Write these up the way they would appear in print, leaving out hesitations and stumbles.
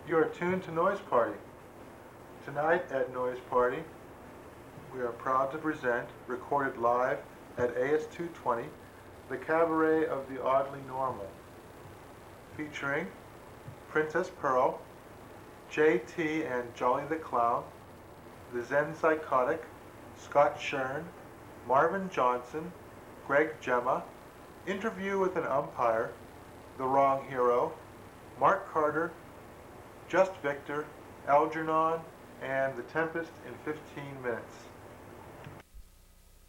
You are tuned to Noise Party. Tonight at Noise Party, we are proud to present, recorded live at AS220, the Cabaret of the Oddly Normal, featuring Princess Pearl, JT and Jolly the Clown, the Zen Psychotic, Scott Schoen, Marvin Johnson, Greg Gemma, Interview with an Umpire, The Wrong Hero, Mark Carter, Just Victor, Algernon, and the Tempest in 15 minutes.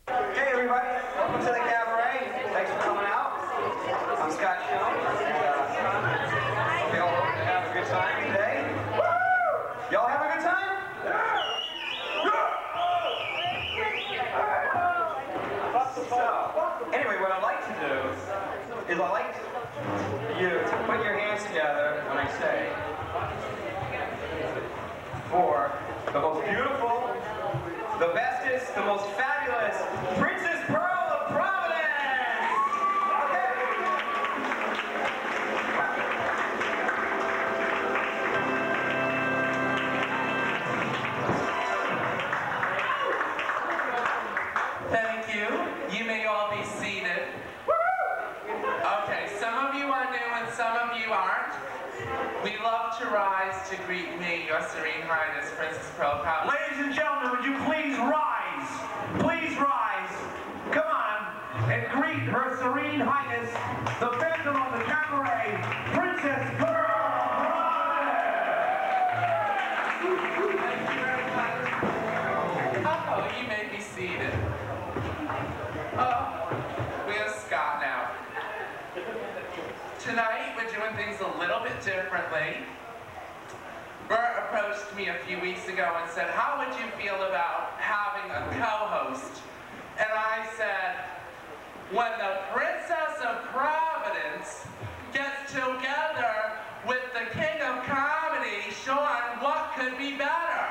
Hey everybody, welcome to the Cabaret. Thanks for coming out. I'm Scott Schoen. Hope y'all have a good time today. Woo! Y'all have a good time? So, anyway, what I'd like to do is I'd like you to put your hands together when I say, for the most beautiful, the bestest, the most fabulous Princess Pearl of Providence! Okay. Thank you. You may all be seated. Okay, some of you are new and some of you aren't. We love to rise to greet me, Your Serene Highness, Princess Pearl of Providence. Ladies and gentlemen, would you please rise? Please rise. Come on and greet Her Serene Highness, the Phantom of the Cabaret, Princess Pearl of Providence. Oh, you may be seated. Oh, where's Scott now? Tonight, we're doing things a little bit differently. Bert approached me a few weeks ago and said, how would you feel about having a co-host? And I said, when the Princess of Providence gets together with the King of Comedy, Sean, what could be better?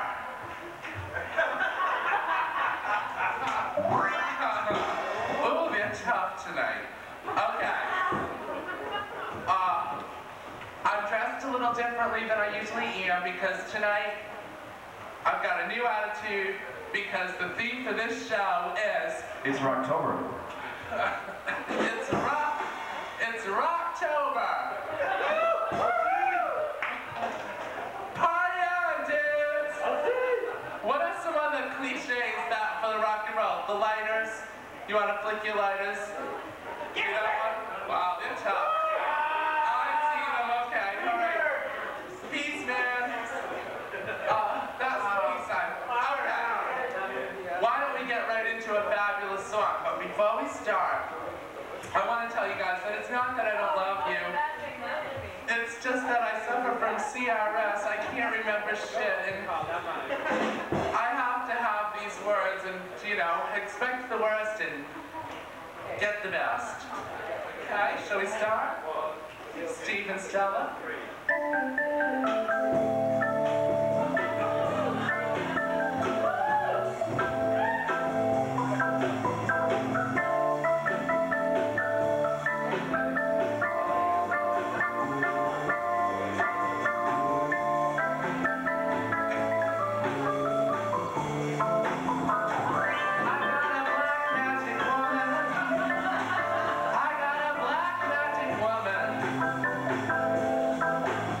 Ooh, they're tough tonight. Okay. I'm dressed a little differently than I usually am because tonight I've got a new attitude because the theme for this show is It's Rocktober. it's Rocktober. Party on, dudes! What are some other cliches that for the rock and roll? The lighters? You want to flick your lighters? You know what? Wow, they're tough. Peace, man. That's the peace sign. Okay. Why don't we get right into a fabulous song? But before we start, I want to tell you guys that it's not that I don't love you. It's just that I suffer from CRS. I can't remember shit. And I have to have these words and, you know, expect the worst and get the best. Okay, shall we start? Steve and Stella.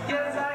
Yes, I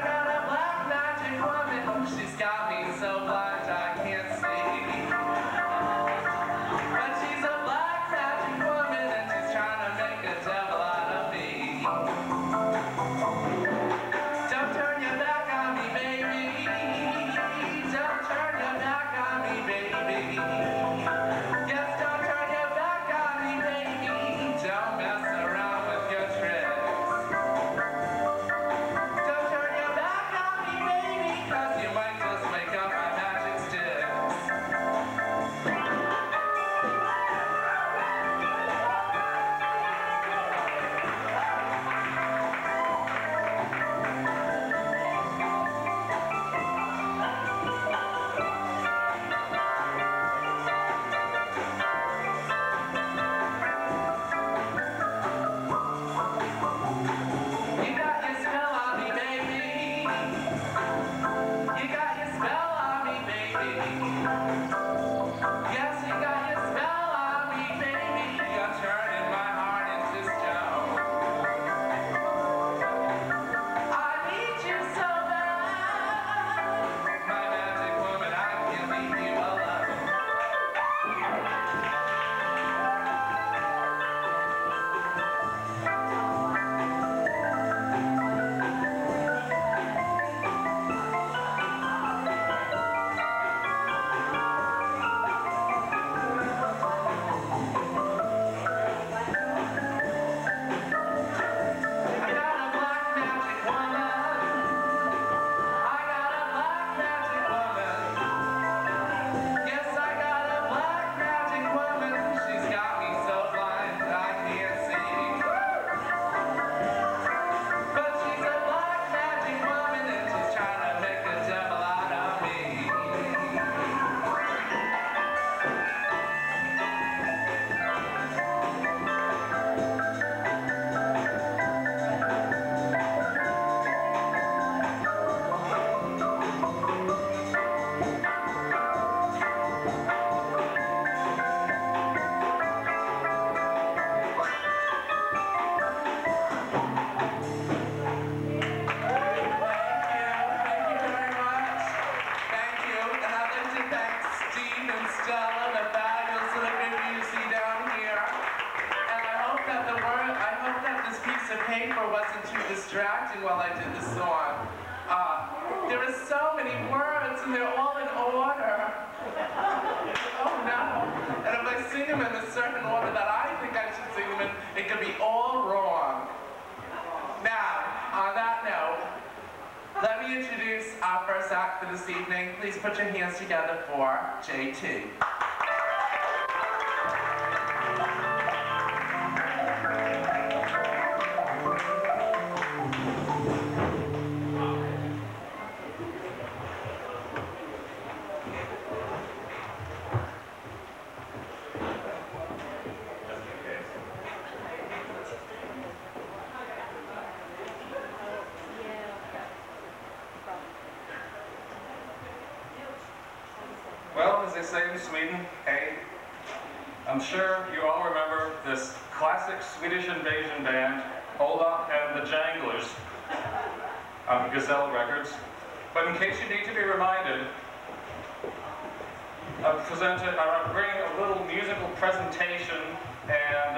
sing them in a certain order that I think I should sing them in, it could be all wrong. Now, on that note, let me introduce our first act for this evening. Please put your hands together for JT. Well, as they say in Sweden, hey, I'm sure you all remember this classic Swedish invasion band, Ola and the Janglers, on Gazelle Records. But in case you need to be reminded, I'm bringing a little musical presentation, and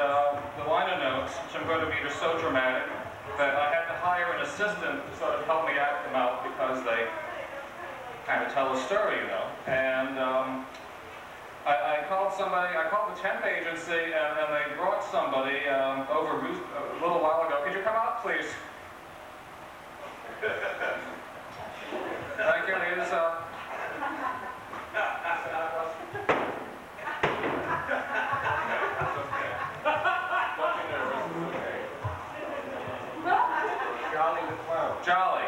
the liner notes, which I'm going to read, are so dramatic that I had to hire an assistant to sort of help me act them out because they kind of tell a story, you know. And I called the temp agency, and they brought somebody over a little while ago. Could you come out, please? Thank you, ladies. Jolly the Clown. Jolly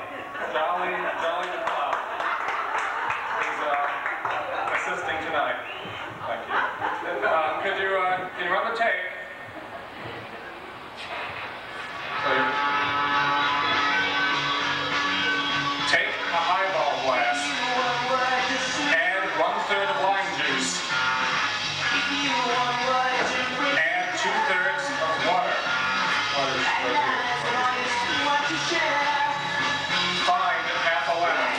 the Clown. He's assisting tonight. Thank you. Can you run the tape? Take a highball glass. Add 1/3 of lime juice. Add 2/3 of water. Find half a lemon.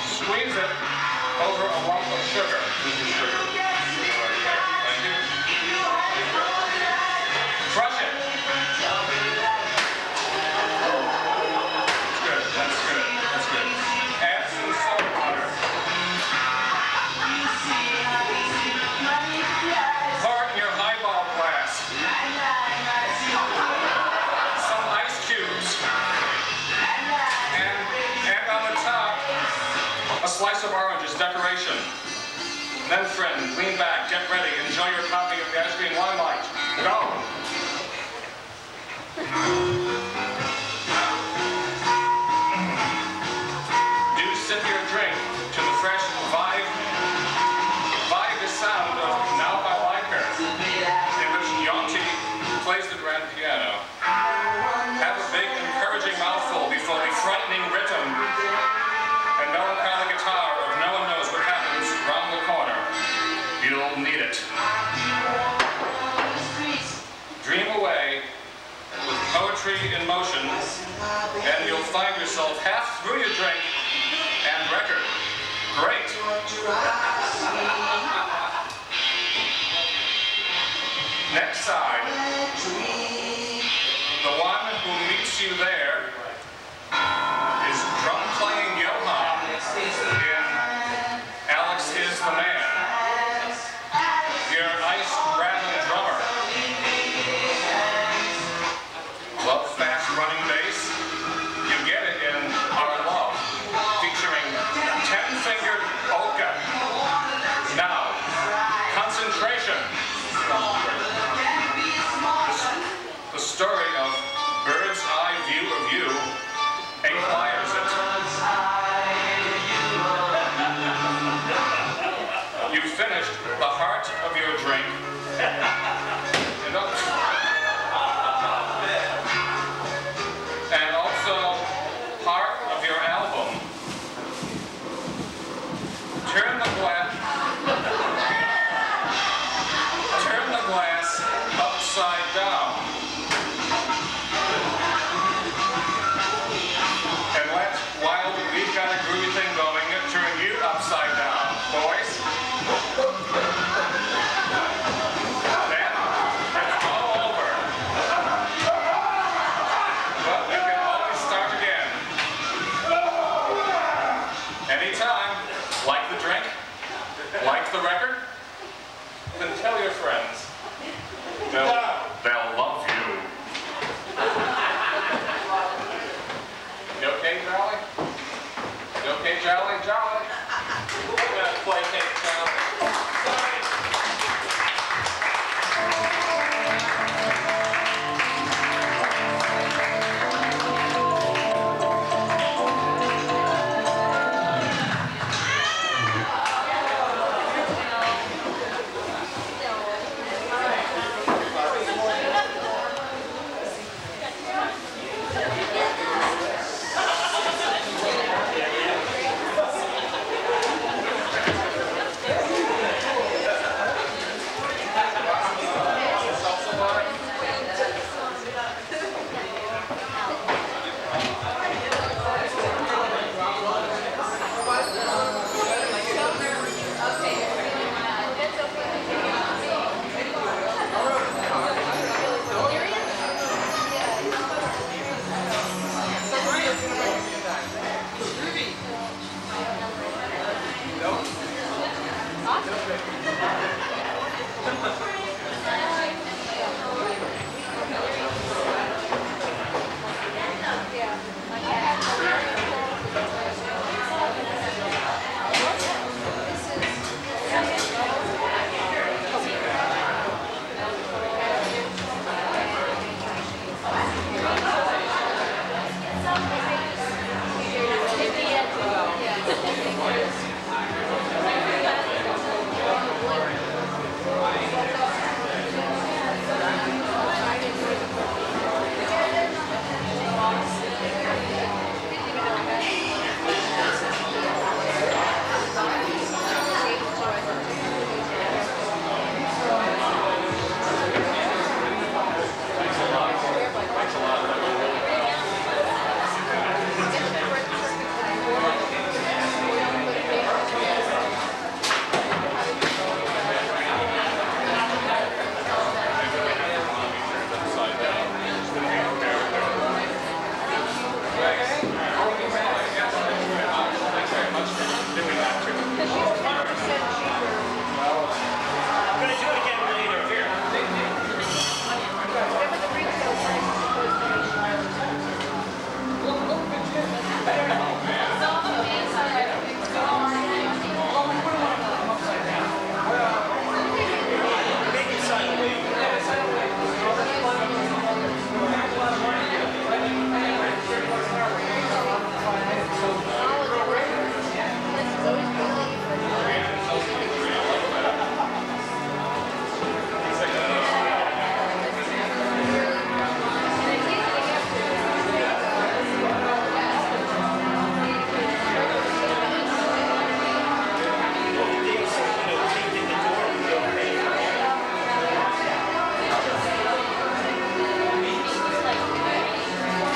Squeeze it over a lump of sugar. This is sugar. Thank you. Crush it. That's good. Add some soda water. Pour it in your highball glass. Some ice cubes. And on the top, a slice of orange as decoration. Then, friend, lean back, get ready, enjoy your copy of the Ice Cream Limelight. Go! Do sip your drink to the fresh Vibe is sound of Now I Like Her, in which Yonti plays the grand piano. Have a big, encouraging mouthful before the frightening rhythm and melancholy guitar of No One Knows What Happens round the corner. You'll need it. Dream away with poetry in motion, and you'll find yourself half through your drink and record. Great. Next side. The one who meets you there is drum-playing Johann in Alex is the Man. Your ice-rattling drummer. Love fast-running bass? You get it in Our Love, featuring 10-fingered polka. Now, concentration. The story of Bird's Eye View of You inquires it. You've finished the heart of your drink. And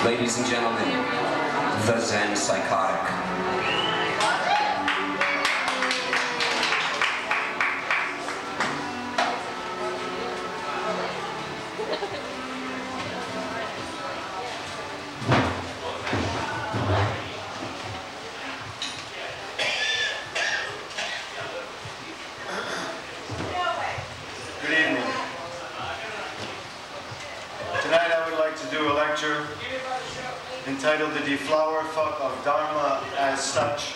Ladies and gentlemen, the Zen Psychotic. Good evening. Tonight I would like to do a lecture entitled The Deflower Fuck of Dharma as Such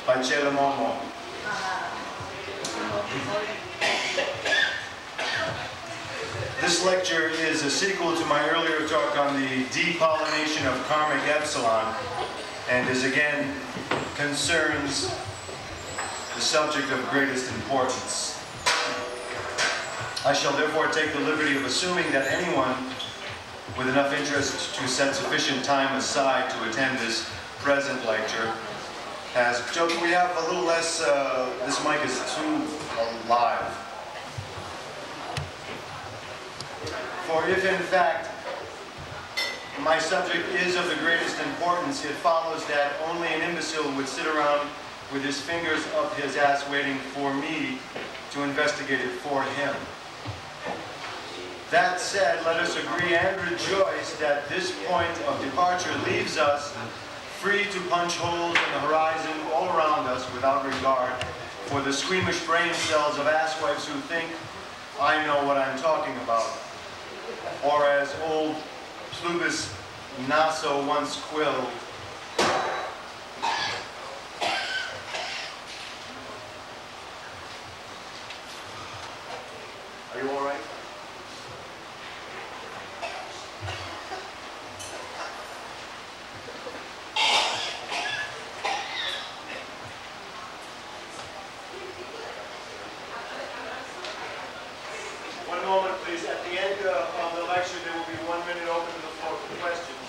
by Schoen&more. This lecture is a sequel to my earlier talk on the depollination of karmic epsilon, and is again concerns the subject of greatest importance. I shall therefore take the liberty of assuming that anyone with enough interest to set sufficient time aside to attend this present lecture has... Joe, can we have a little less, this mic is too live. For if in fact my subject is of the greatest importance, it follows that only an imbecile would sit around with his fingers up his ass waiting for me to investigate it for him. That said, let us agree and rejoice that this point of departure leaves us free to punch holes in the horizon all around us without regard for the squeamish brain cells of asswipes who think I know what I'm talking about. Or as old Plubus Naso once quilled, are you all right? One moment, please. At the end of the lecture, there will be 1 minute open to the floor for questions.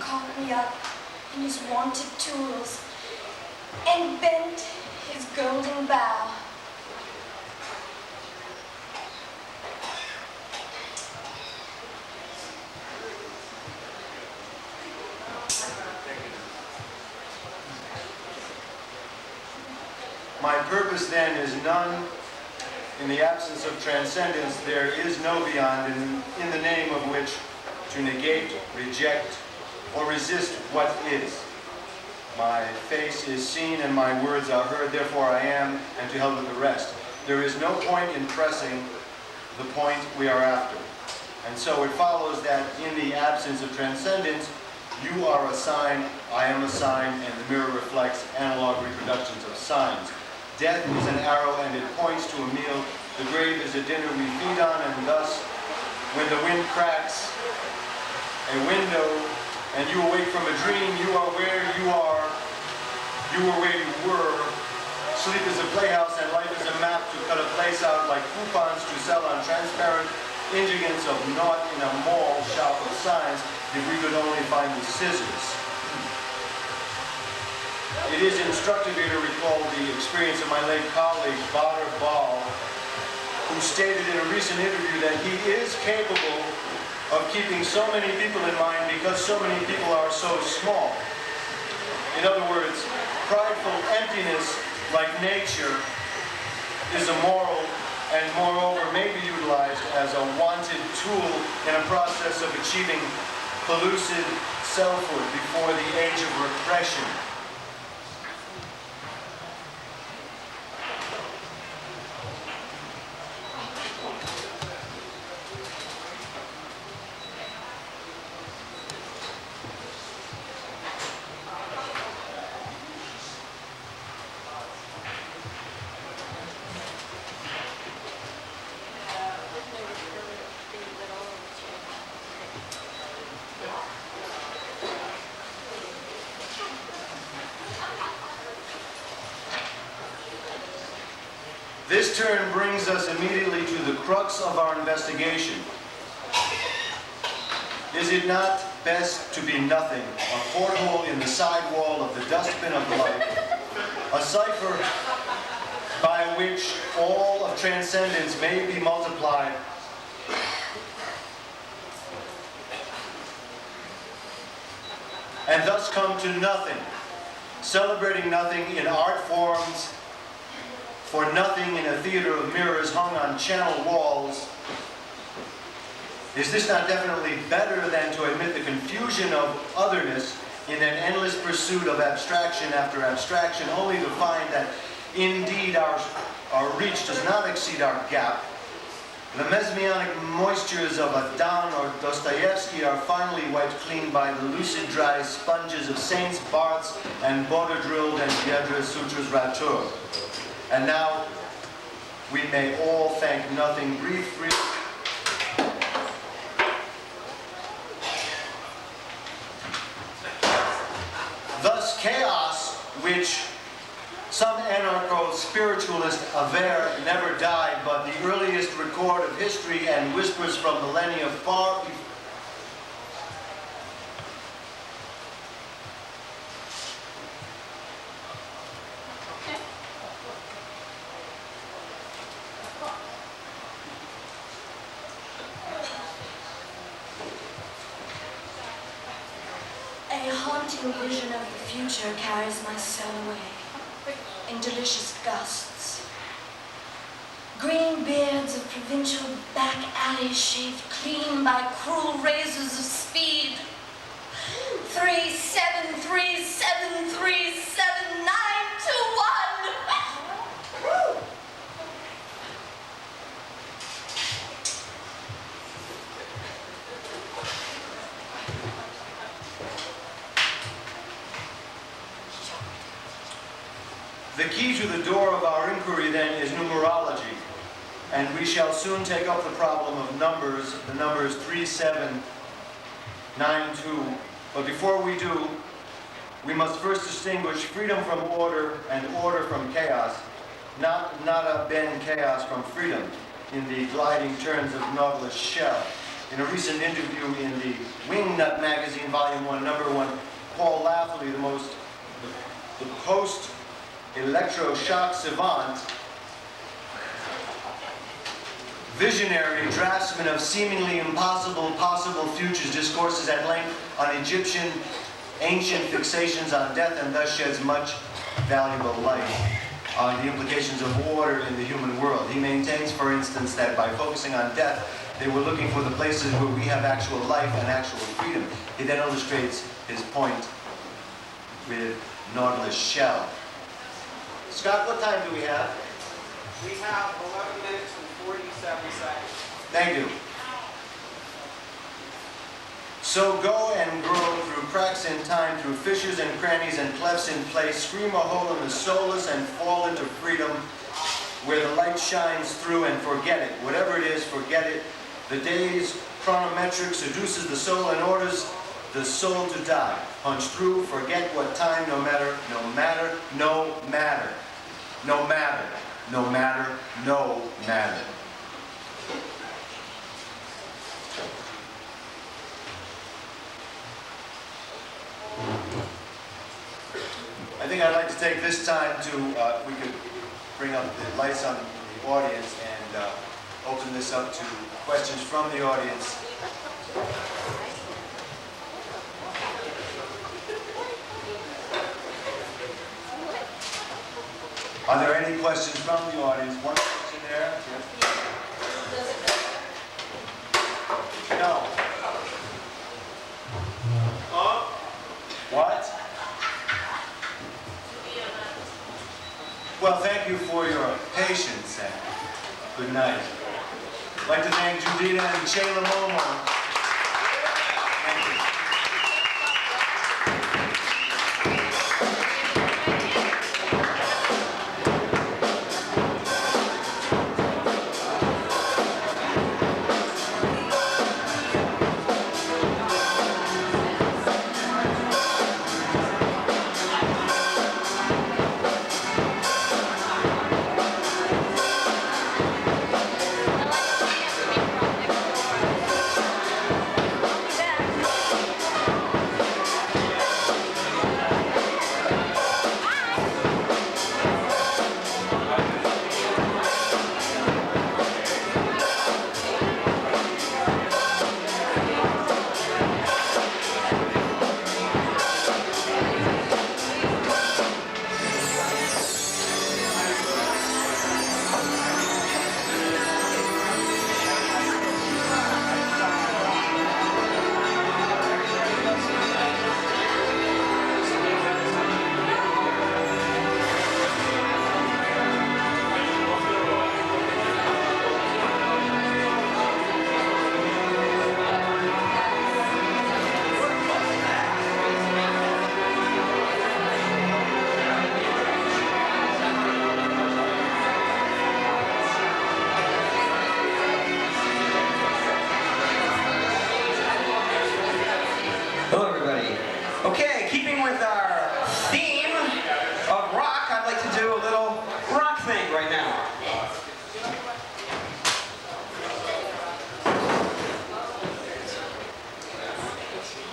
caught me up in his wonted tools and bent his golden bow. My purpose then is none. In the absence of transcendence, there is no beyond, in the name of which to negate, reject, or resist what is. My face is seen and my words are heard, therefore I am, and to hell with the rest. There is no point in pressing the point we are after. And so it follows that in the absence of transcendence, you are a sign, I am a sign, and the mirror reflects analog reproductions of signs. Death is an arrow and it points to a meal. The grave is a dinner we feed on, and thus, when the wind cracks a window and you awake from a dream, you are where you are, you are where you were. Sleep is a playhouse and life is a map to cut a place out like coupons to sell on transparent indigents of naught in a mall shop of signs, if we could only find the scissors. It is instructive here to recall the experience of my late colleague, Bader Ball, who stated in a recent interview that he is capable of keeping so many people in mind because so many people are so small. In other words, prideful emptiness, like nature, is immoral and moreover may be utilized as a wanted tool in a process of achieving pellucid selfhood before the age of repression. This turn brings us immediately to the crux of our investigation. Is it not best to be nothing, a porthole in the side wall of the dustbin of life, a cipher by which all of transcendence may be multiplied, and thus come to nothing, celebrating nothing in art forms, for nothing in a theater of mirrors hung on channel walls? Is this not definitely better than to admit the confusion of otherness in an endless pursuit of abstraction after abstraction, only to find that indeed our reach does not exceed our gap? The mesmeric moistures of Adon or Dostoevsky are finally wiped clean by the lucid dry sponges of Saints Barths and Border-drilled and Piedra Sutras Ratur. And now, we may all thank nothing, breathe free. Thus, chaos, which some anarcho-spiritualists aver never died, but the earliest record of history and whispers from millennia far before. A haunting vision of the future carries my soul away in delicious gusts. Green beards of provincial back alleys shaved clean by cruel razors of speed. 3, 7, 3, 7, 3, 7, 9, 2, 1. The key to the door of our inquiry then is numerology, and we shall soon take up the problem of numbers, the numbers 3, 7, 9, 2. But before we do, we must first distinguish freedom from order and order from chaos, not nada ben chaos from freedom, in the gliding turns of Nautilus shell. In a recent interview in the Wingnut magazine, Magazine, Volume 1, Number 1. Paul Lafley, the post-electroshock savant, visionary draftsman of seemingly impossible, possible futures, discourses at length on Egyptian ancient fixations on death and thus sheds much valuable light on the implications of order in the human world. He maintains, for instance, that by focusing on death, they were looking for the places where we have actual life and actual freedom. He then illustrates his point with Nautilus shell. Scott, what time do we have? We have 11 minutes and 47 seconds. Thank you. So go and grow through cracks in time, through fissures and crannies and clefts in place, scream a hole in the soulless and fall into freedom, where the light shines through, and forget it. Whatever it is, forget it. The day's chronometric seduces the soul and orders the soul to die. Punch through, forget what time, no matter, no matter, no matter, no matter, no matter, no matter. I think I'd like to take this time to, we could bring up the lights on the audience and open this up to questions from the audience. Are there any questions from the audience? One question there. Yep. No. What? Well, thank you for your patience and good night. I'd like to thank Judita and Shayla Momo. Thank you.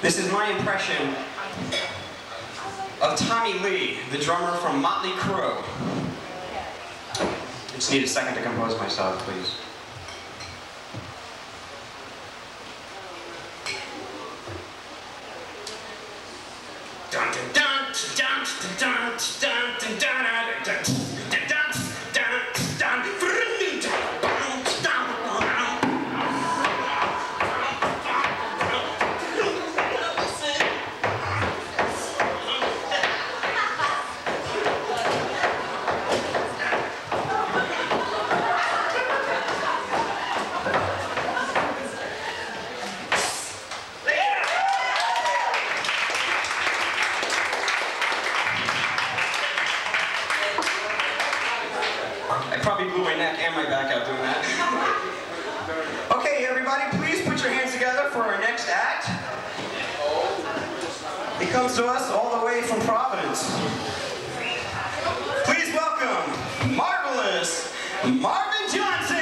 This is my impression of Tommy Lee, the drummer from Motley Crue. I just need a second to compose myself, please. Dun dun dun dun dun dun dun dun dun dun. Comes to us all the way from Providence. Please welcome marvelous Marvin Johnson.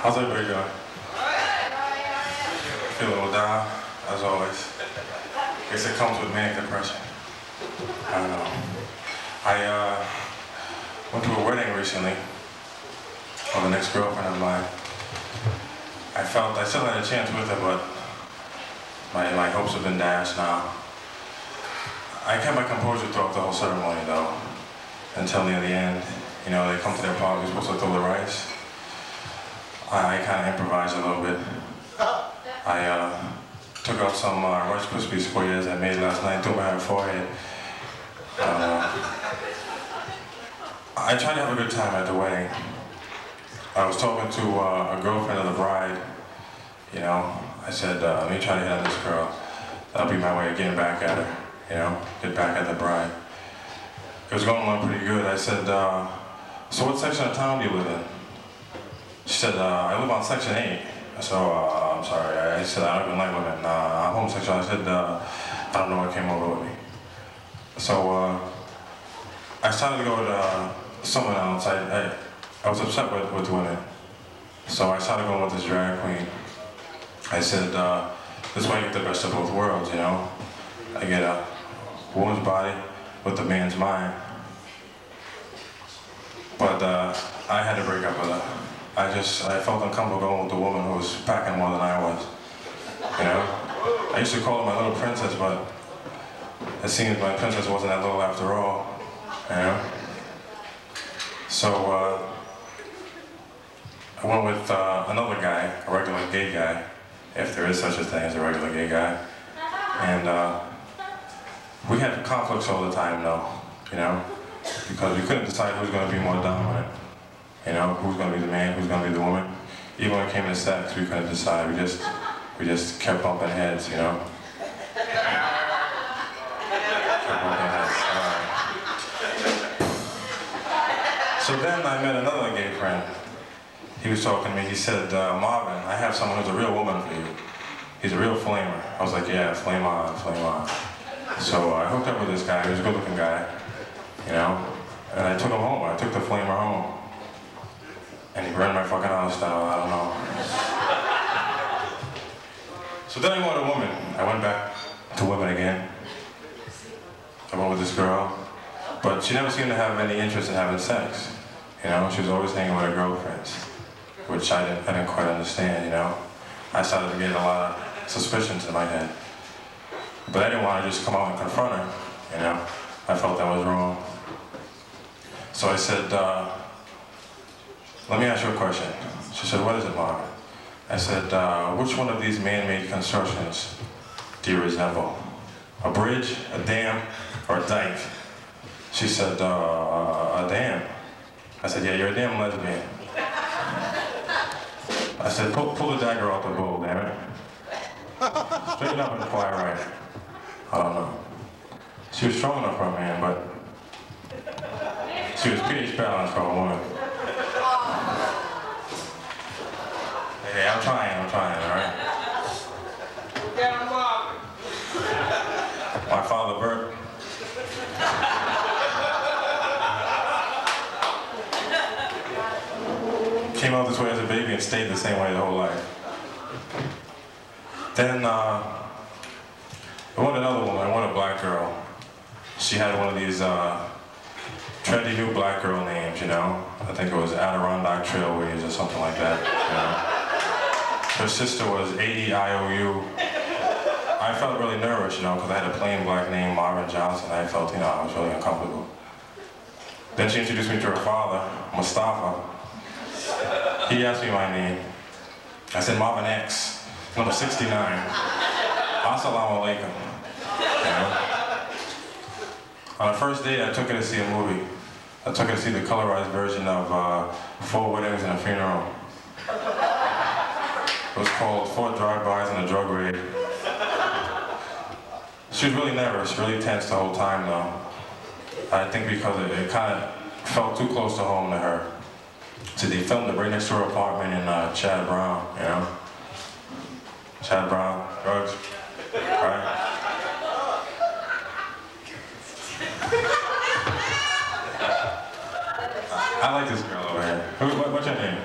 How's everybody doing? Feeling a little down, as always. Guess it comes with manic depression. I don't know. I went to a wedding recently of an ex-girlfriend of mine. I felt I still had a chance with her, but my hopes have been dashed now. I kept my composure throughout the whole ceremony, though, until near the end. You know, they come to their party, we're supposed to throw the rice. I kind of improvised a little bit. I took out some Rice Krispie squares I made last night, threw them on her forehead. I tried to have a good time at the wedding. I was talking to a girlfriend of the bride. You know, I said, let me try to hit on this girl. That'll be my way of getting back at her, you know, get back at the bride. It was going along pretty good. I said, so what section of town do you live in? She said, I live on section 8. So, I'm sorry, I said, I don't even like women. I'm homosexual. I said, I don't know what came over with me. So, I started to go with someone else. I was upset with women. So I started going with this drag queen. I said, this way I get the best of both worlds, you know? I get a woman's body with the man's mind. But I had to break up with her. I felt uncomfortable going with the woman who was packing more than I was. You know? I used to call her my little princess, but it seems my princess wasn't that little after all. You know? So I went with another guy, a regular gay guy, if there is such a thing as a regular gay guy. And we had conflicts all the time, though, you know? Because we couldn't decide who's going to be more dominant. You know, who's going to be the man, who's going to be the woman. Even when it came to sex, we couldn't decide. We just kept bumping heads, you know. Kept bumping heads. So then I met another gay friend. He was talking to me. He said, Marvin, I have someone who's a real woman for you. He's a real flamer. I was like, yeah, flame on, flame on. So I hooked up with this guy. He was a good-looking guy, you know. And I took him home. I took the flamer home. And he burned my fucking house down, I don't know. So then I wanted a woman. I went back to women again. I went with this girl. But she never seemed to have any interest in having sex. You know, she was always hanging with her girlfriends, which I didn't quite understand, you know. I started to get a lot of suspicions in my head. But I didn't want to just come out and confront her, you know. I felt that was wrong. So I said, let me ask you a question. She said, what is it, Marvin? I said, which one of these man-made constructions do you resemble? A bridge, a dam, or a dike? She said, a dam. I said, yeah, you're a damn lesbian. I said, pull the dagger off the bowl, damn it. Straighten up and fly right. I don't know. She was strong enough for a man, but she was pH balanced for a woman. Hey, I'm trying, all right? Yeah, I'm Marvin. My father, Bert. Came out this way as a baby and stayed the same way the whole life. Then I wanted another woman. I wanted a black girl. She had one of these trendy new black girl names, you know. I think it was Adirondack Trailways or something like that, you know. Her sister was A.E.I.O.U. I felt really nervous, you know, because I had a plain black name, Marvin Johnson. I felt, you know, I was really uncomfortable. Then she introduced me to her father, Mustafa. He asked me my name. I said, Marvin X, number 69. Assalamu alaikum. You know? On the first date, I took her to see a movie. I took her to see the colorized version of 4 Weddings and a Funeral. It was called 4 Drive-Bys and a Drug Raid. She was really nervous, really tense the whole time, though. I think because it kind of felt too close to home to her. So they filmed it right next to her apartment in Chad Brown, you know? Chad Brown, drugs, right? I like this girl over here. What's your name?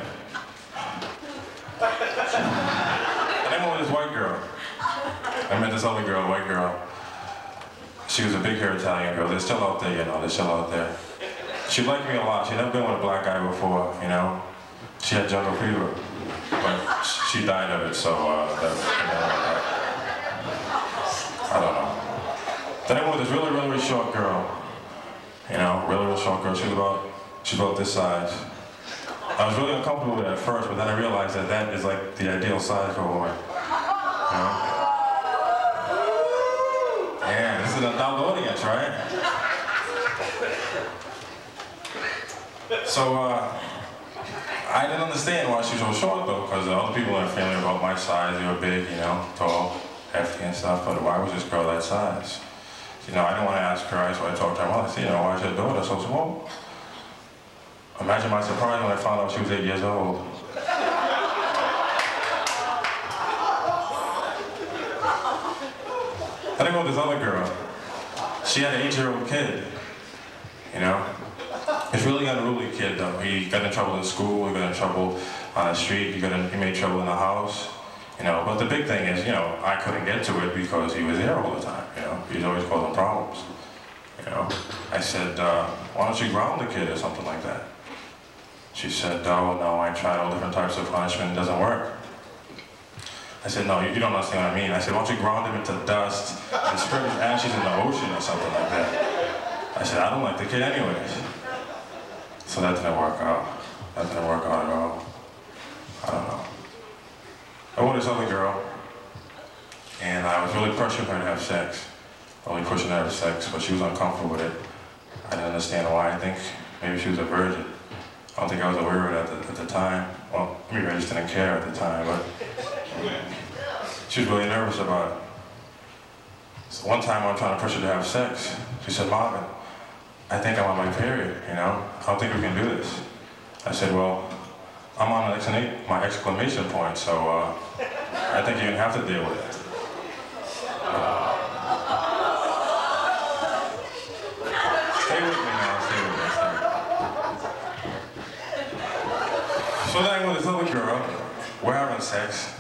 And then with this white girl. I met this other girl, white girl. She was a big hair Italian girl. They're still out there, you know, they're still out there. She liked me a lot. She'd never been with a black guy before, you know. She had jungle fever, but she died of it, so I don't know. Then I went with this really, really short girl. You know, really short girl. She was about this size. I was really uncomfortable with it at first, but then I realized that that is like the ideal size for a woman. You know? Yeah, this is an adult audience, right? So, I didn't understand why she was so short though, because other people in the family were about my size, they were big, you know, tall, hefty and stuff, but why was this girl that size? You know, I didn't want to ask her, so I talked to her mother. I said, you know, why is your daughter so small? Imagine my surprise when I found out she was 8 years old. I didn't go with this other girl. She had an 8-year-old kid, you know? He's really an unruly kid though. He got in trouble in school, he got in trouble on the street, he made trouble in the house, you know. But the big thing is, you know, I couldn't get to it because he was there all the time, you know. He was always causing problems, you know. I said, why don't you ground the kid or something like that? She said, oh no, I tried all different types of punishment, it doesn't work. I said, no, you don't understand what I mean. I said, why don't you ground him into dust and spread his ashes in the ocean or something like that? I said, I don't like the kid anyways. So that didn't work out. That didn't work out at all. I don't know. I went with this other girl, and I was really pressuring her to have sex. Really pushing her to have sex, but she was uncomfortable with it. I didn't understand why. I think maybe she was a virgin. I don't think I was aware of it at the time. Well, maybe I just didn't care at the time, but she was really nervous about it. So one time I'm trying to push her to have sex. She said, Marvin, I think I'm on my period, you know? I don't think we can do this. I said, well, I'm on my exclamation point, so I think you're gonna have to deal with it. Stay with me now, stay with me, stay with me. So then with this other girl, we're having sex.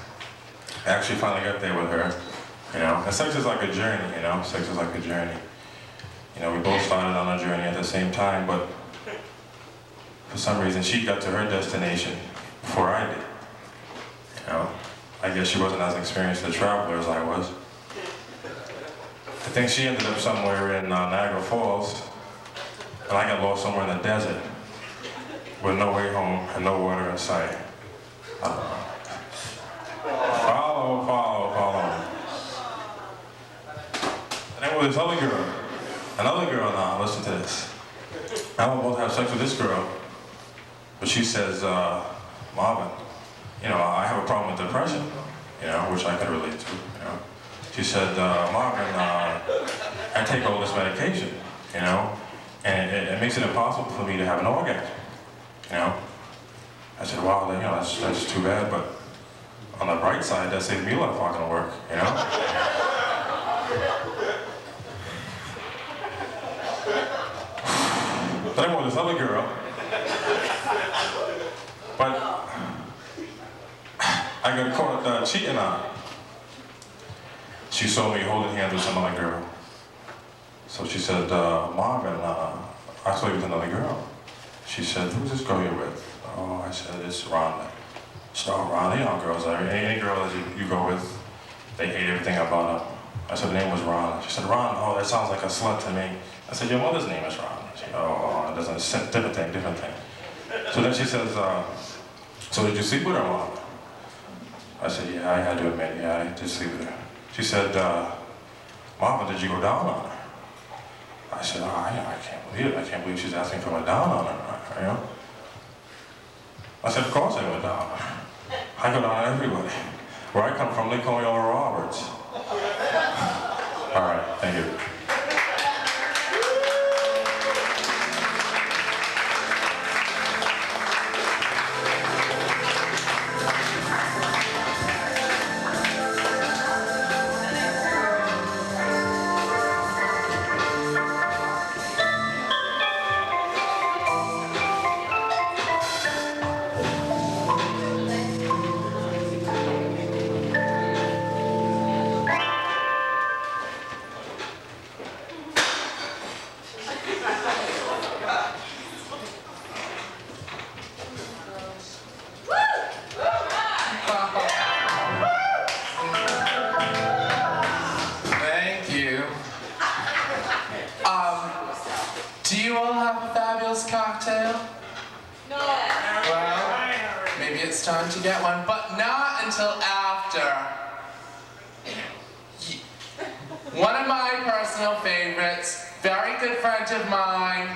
I actually finally got there with her, you know? And sex is like a journey, you know? Sex is like a journey. You know, we both started on our journey at the same time, but for some reason she got to her destination before I did. You know, I guess she wasn't as experienced a traveler as I was. I think she ended up somewhere in Niagara Falls, and I got lost somewhere in the desert with no way home and no water in sight. Follow. And then with this other girl. Another girl now, listen to this. I will both have sex with this girl, but she says, Marvin, you know, I have a problem with depression, you know, which I can relate to, you know. She said, Marvin, I take all this medication, you know, and it makes it impossible for me to have an orgasm, you know. I said, wow, you know, that's too bad, but on the bright side, that saves me a lot of fucking work, you know. Then I went with this other girl, but I got caught cheating on her. She saw me holding hands with some other girl. So she said, Marvin, I saw you with another girl. She said, who's this girl you're with? Oh, I said, it's Rhonda. She said, oh, Rhonda, you know girls, any girl that you go with, they hate everything about her. I said, her name was Rhonda. She said, Rhonda, oh, that sounds like a slut to me. I said, your mother's name is Rhonda. She said, oh, it doesn't, different thing. So then she says, so did you sleep with her, Mom? I said, yeah, I had to admit, yeah, I did sleep with her. She said, Mama, did you go down on her? I said, oh, I can't believe it. I can't believe she's asking for a down on her, you know? I said, of course I went down on her. I go down on everybody. Where I come from, they call me Oral Roberts. All right, thank you. tattoo? No. Well, maybe it's time to get one, but not until after. One of my personal favorites, very good friend of mine.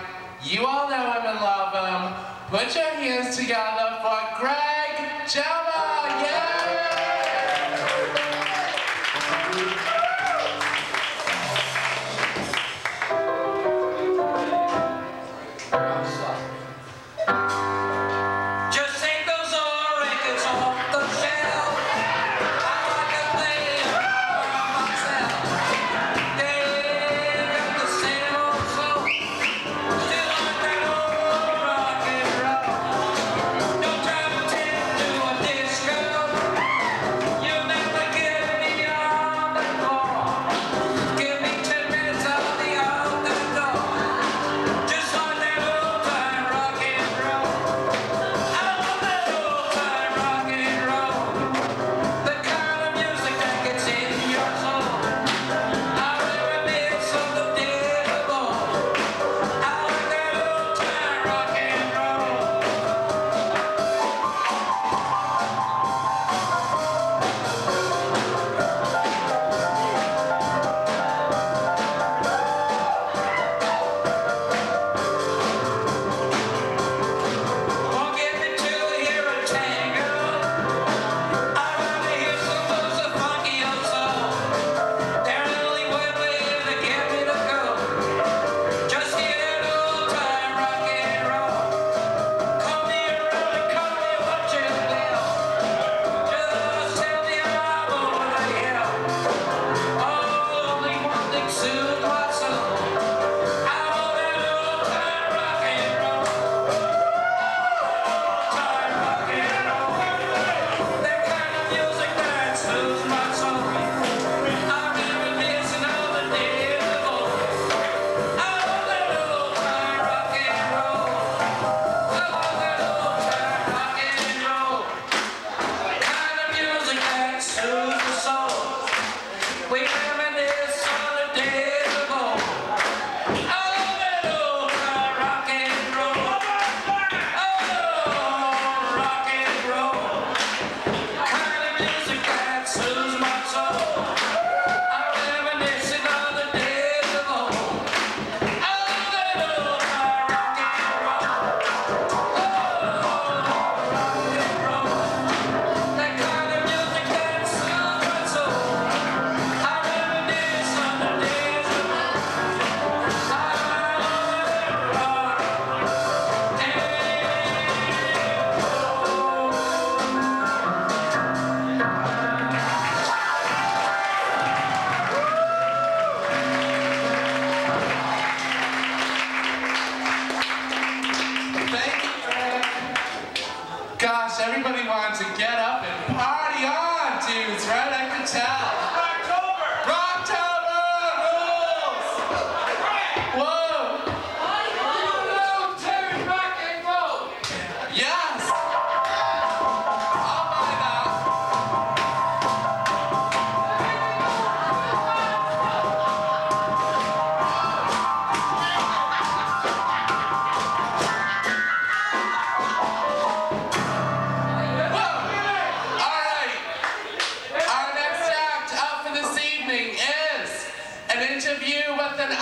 You all know him and love him. Put your hands together for Greg, Gemma, yeah!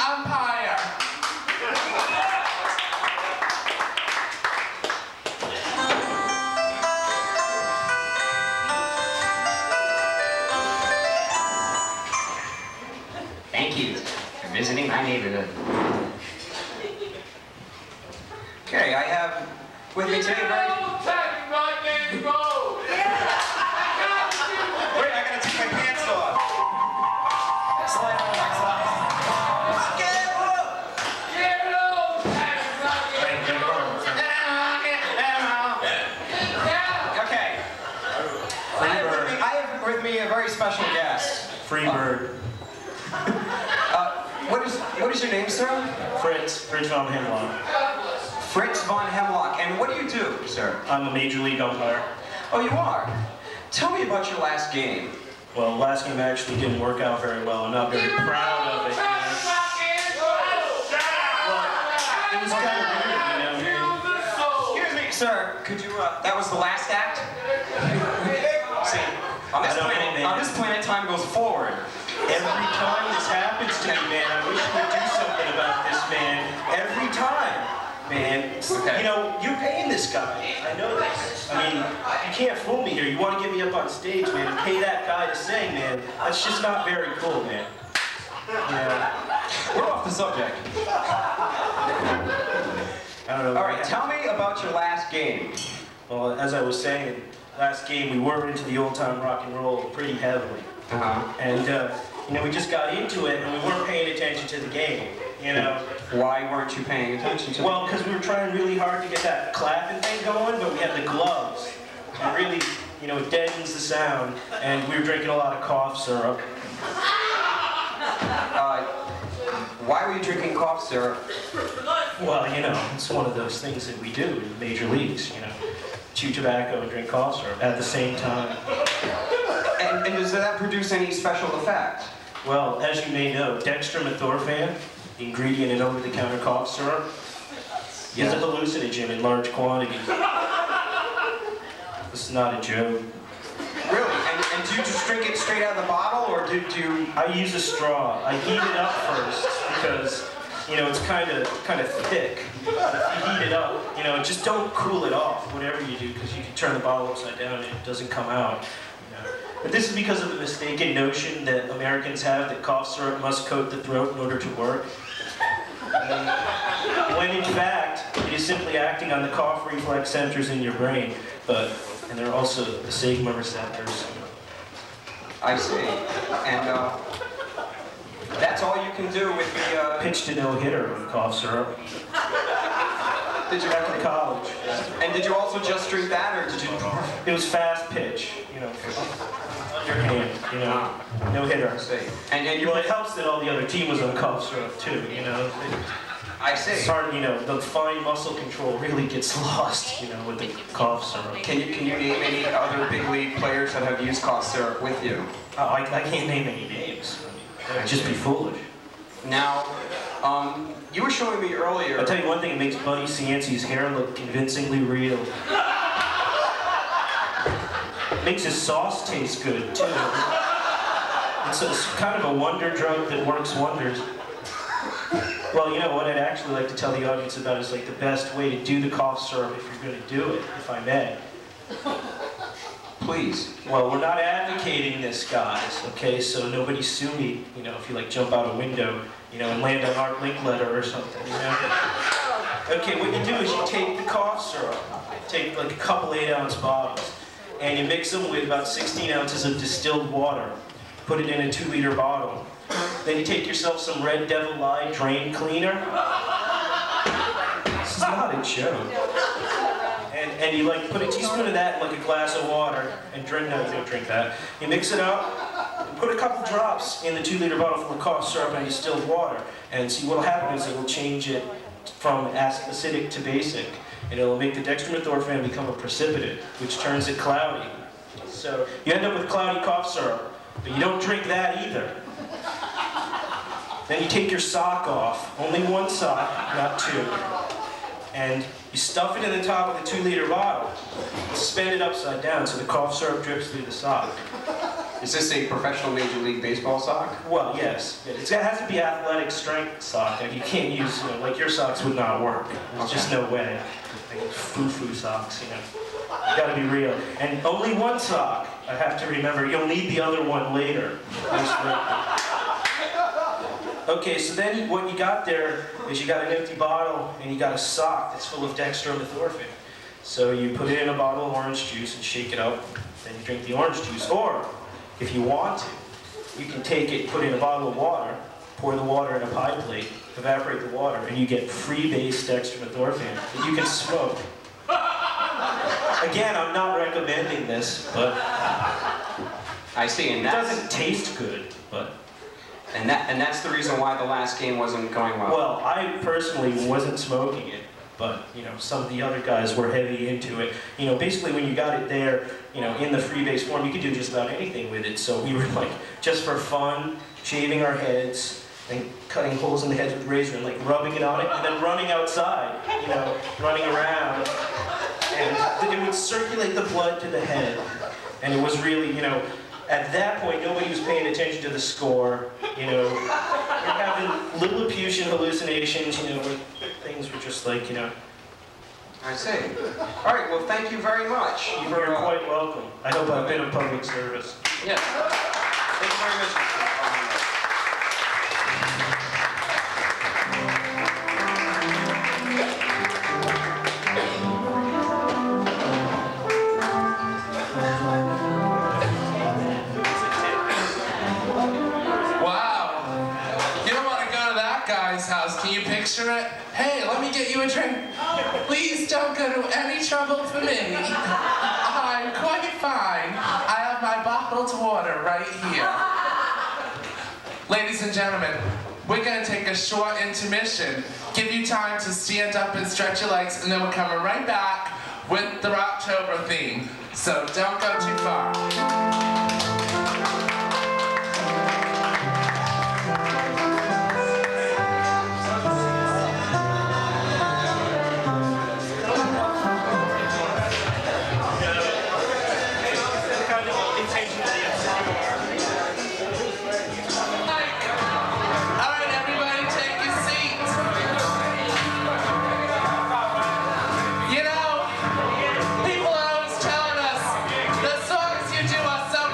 Umpire. Thank you for visiting my neighborhood. Okay, I have with me today very... Wait, I gotta take my pants off. Slide on my socks. Okay. I have with me a very special guest. Free bird. What is your name, sir? Fritz von Hemlock. Fritz von Hemlock. And what do you do, sir? I'm a Major League umpire. Oh, you are? Tell me about your last game. Well, last game actually didn't work out very well. I'm not very proud of it. Well, it was kind of weird, you know. Sir, could you, that was the last act? See, on this planet, time goes forward. Every time this happens to me, man, I wish you would do something about this, man. Every time, man. Okay. You know, you're paying this guy. I know this. I mean, you can't fool me here. You want to get me up on stage, man, and pay that guy to sing, man. That's just not very cool, man. Yeah. We're off the subject. I don't know. All right, tell me about your last game. Well, as I was saying, last game we were into the old-time rock and roll pretty heavily. And, you know, we just got into it and we weren't paying attention to the game, you know. Why weren't you paying attention to it? Well, because we were trying really hard to get that clapping thing going, but we had the gloves. And really, you know, it deadens the sound. And we were drinking a lot of cough syrup. Why were you drinking cough syrup? Well, you know, it's one of those things that we do in the major leagues, you know. Chew tobacco and drink cough syrup at the same time. And does that produce any special effect? Well, as you may know, dextromethorphan, the ingredient in over-the-counter cough syrup, is a hallucinogen in large quantities. This is not a joke. Really? And do you just drink it straight out of the bottle, or do you... I use a straw. I heat it up first because, you know, it's kind of thick. But if you heat it up, you know, just don't cool it off, whatever you do, because you can turn the bottle upside down and it doesn't come out. You know. But this is because of the mistaken notion that Americans have that cough syrup must coat the throat in order to work. When in fact, it is simply acting on the cough reflex centers in your brain, and there are also the sigma receptors. I see. And that's all you can do with the... Pitched a no-hitter with cough syrup. Did you Back in college. And did you also just drink that, or did you... It was fast pitch, you know, underhand, you know, no-hitter. I see. And you... Well, it helps that all the other team was on cough syrup too, you know. I see. It's hard, you know, the fine muscle control really gets lost, you know, with the cough syrup. Can you name any other big league players that have used cough syrup with you? Oh, I can't name any names. I'd just be foolish. Now, you were showing me earlier... I'll tell you one thing, it makes Buddy Cianci's hair look convincingly real. It makes his sauce taste good, too. It's kind of a wonder drug that works wonders. Well, you know what I'd actually like to tell the audience about is like the best way to do the cough syrup if you're going to do it, if I may. Please. Well, we're not advocating this, guys, okay? So nobody sue me, you know, if you like jump out a window, you know, and land an Art Linkletter or something, you know? Okay, what you do is you take the cough syrup, take like a couple 8-ounce bottles, and you mix them with about 16 ounces of distilled water. Put it in a 2-liter bottle. Then you take yourself some Red Devil Lye drain cleaner. This is not a joke. And you like put a teaspoon of that in like a glass of water and drink. No, you don't drink that. You mix it up. Put a couple drops in the 2-liter bottle full of cough syrup and distilled water. And see what'll happen is it will change it from acidic to basic, and it'll make the dextromethorphan become a precipitate, which turns it cloudy. So you end up with cloudy cough syrup, but you don't drink that either. Then you take your sock off, only one sock, not two, and you stuff it in the top of the 2-liter bottle, suspend it upside down so the cough syrup drips through the sock. Is this a professional Major League Baseball sock? Well, yes. It has to be athletic strength sock. You can't use, you know, like your socks would not work. There's just no way. Like foo-foo socks, you know. You gotta be real. And only one sock, I have to remember. You'll need the other one later. Okay, so then what you got there is you got an empty bottle and you got a sock that's full of dextromethorphan. So you put it in a bottle of orange juice and shake it up, then you drink the orange juice. Or, if you want to, you can take it, put it in a bottle of water, pour the water in a pie plate, evaporate the water, and you get free-base dextromethorphan that you can smoke. Again, I'm not recommending this, but I see, and it doesn't taste good, but... And that's the reason why the last game wasn't going well. Well, I personally wasn't smoking it, but you know, some of the other guys were heavy into it. You know, basically when you got it there, you know, in the freebase form, you could do just about anything with it. So we were like, just for fun, shaving our heads and cutting holes in the heads with a razor and like rubbing it on it and then running outside, you know, running around. and it would circulate the blood to the head. And it was really, you know, at that point, nobody was paying attention to the score. You know, you're having Lilliputian hallucinations, you know, where things were just like, you know. I see. All right, well, thank you very much. You're quite welcome. I hope I've been of public service. Yes. Thank you very much, Mr. Algernon. Can you picture it? Hey, let me get you a drink. Please don't go to any trouble for me. I'm quite fine. I have my bottled water right here. Ladies and gentlemen, we're going to take a short intermission, give you time to stand up and stretch your legs, and then we're coming right back with the Rocktober theme. So don't go too far. So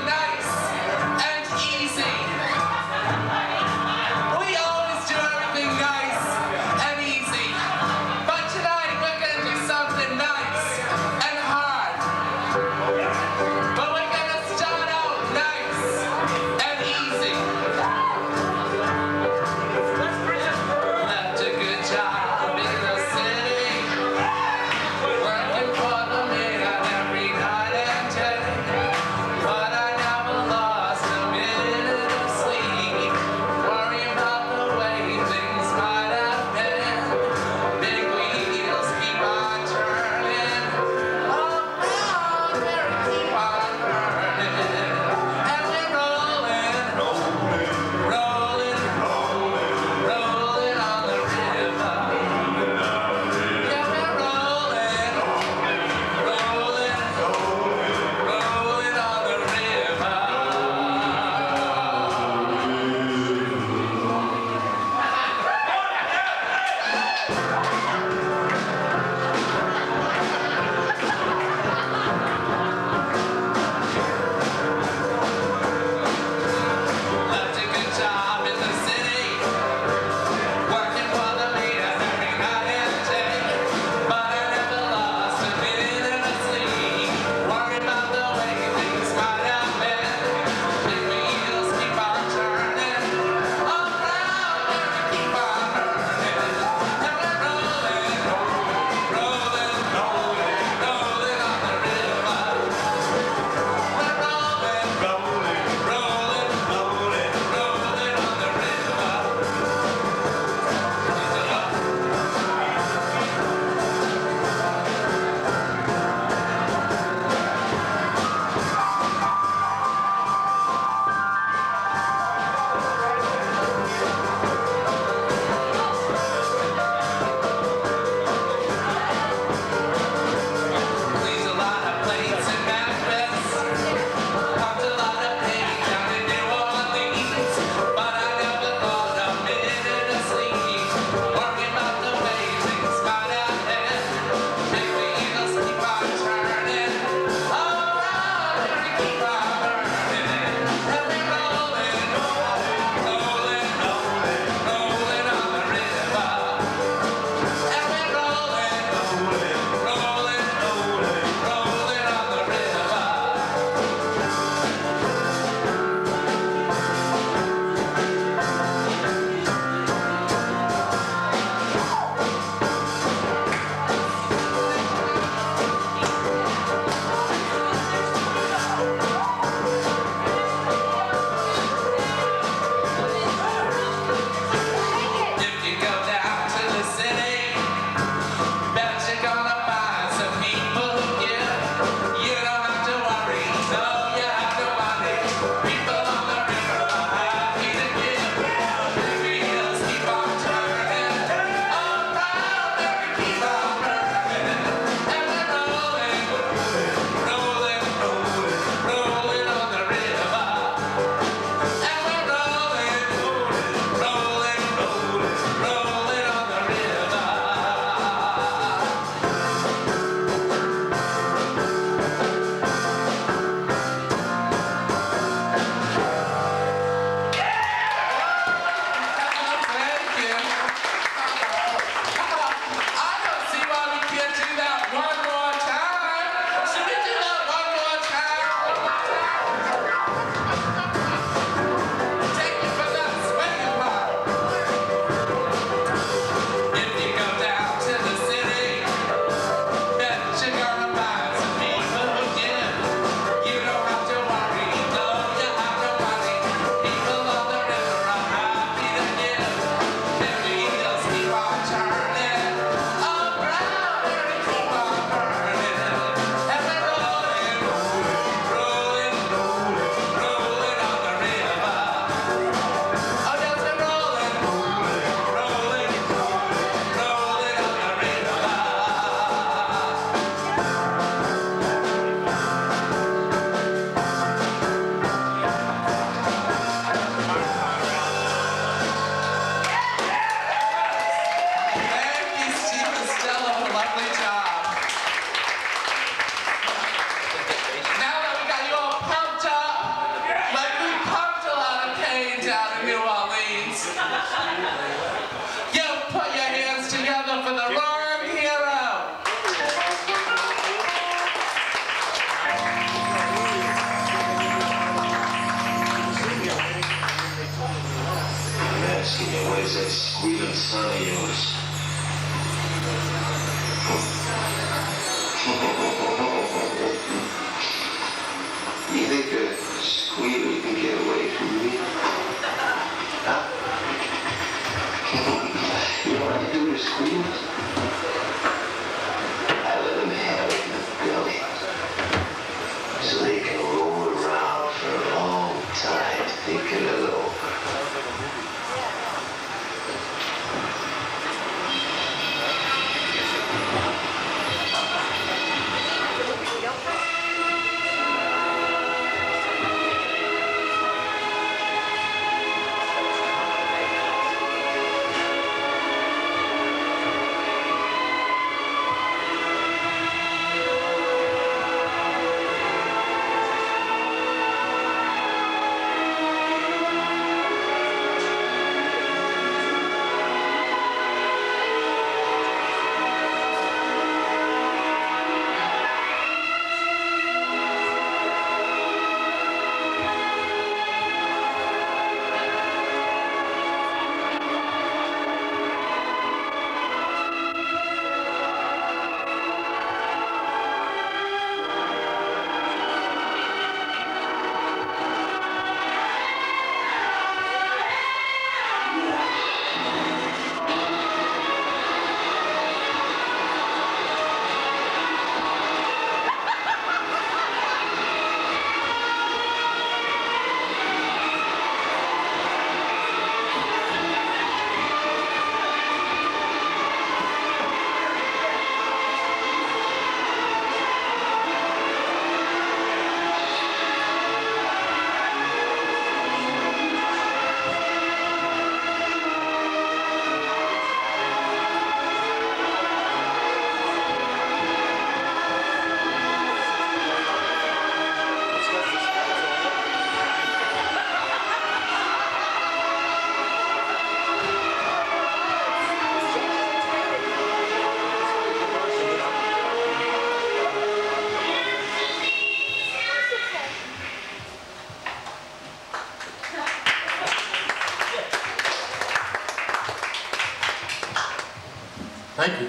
Thank you.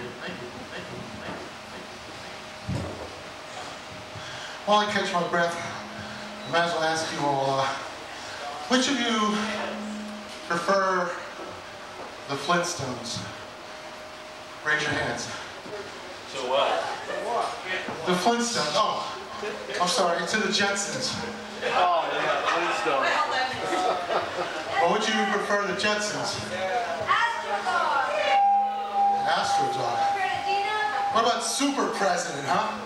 While I catch my breath, I might as well ask you all, which of you prefer the Flintstones? Raise your hands. So what? The Flintstones. Oh, I'm sorry, to the Jetsons. Oh, yeah, Flintstones. Or would you prefer the Jetsons? Astrodog. What about Super President, huh?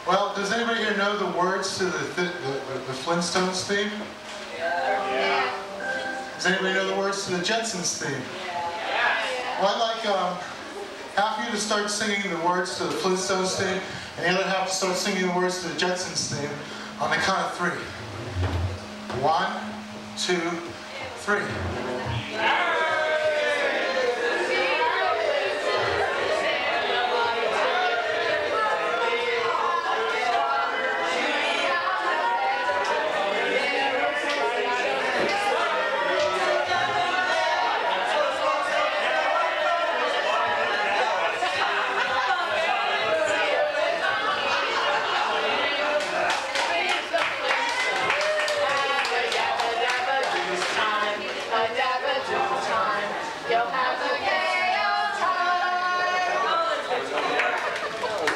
Well, does anybody here know the words to the Flintstones theme? Yeah. Does anybody know the words to the Jetsons theme? Well, I'd like half of you to start singing the words to the Flintstones theme, and the other half to start singing the words to the Jetsons theme on the count of 3. 1, 2, 3.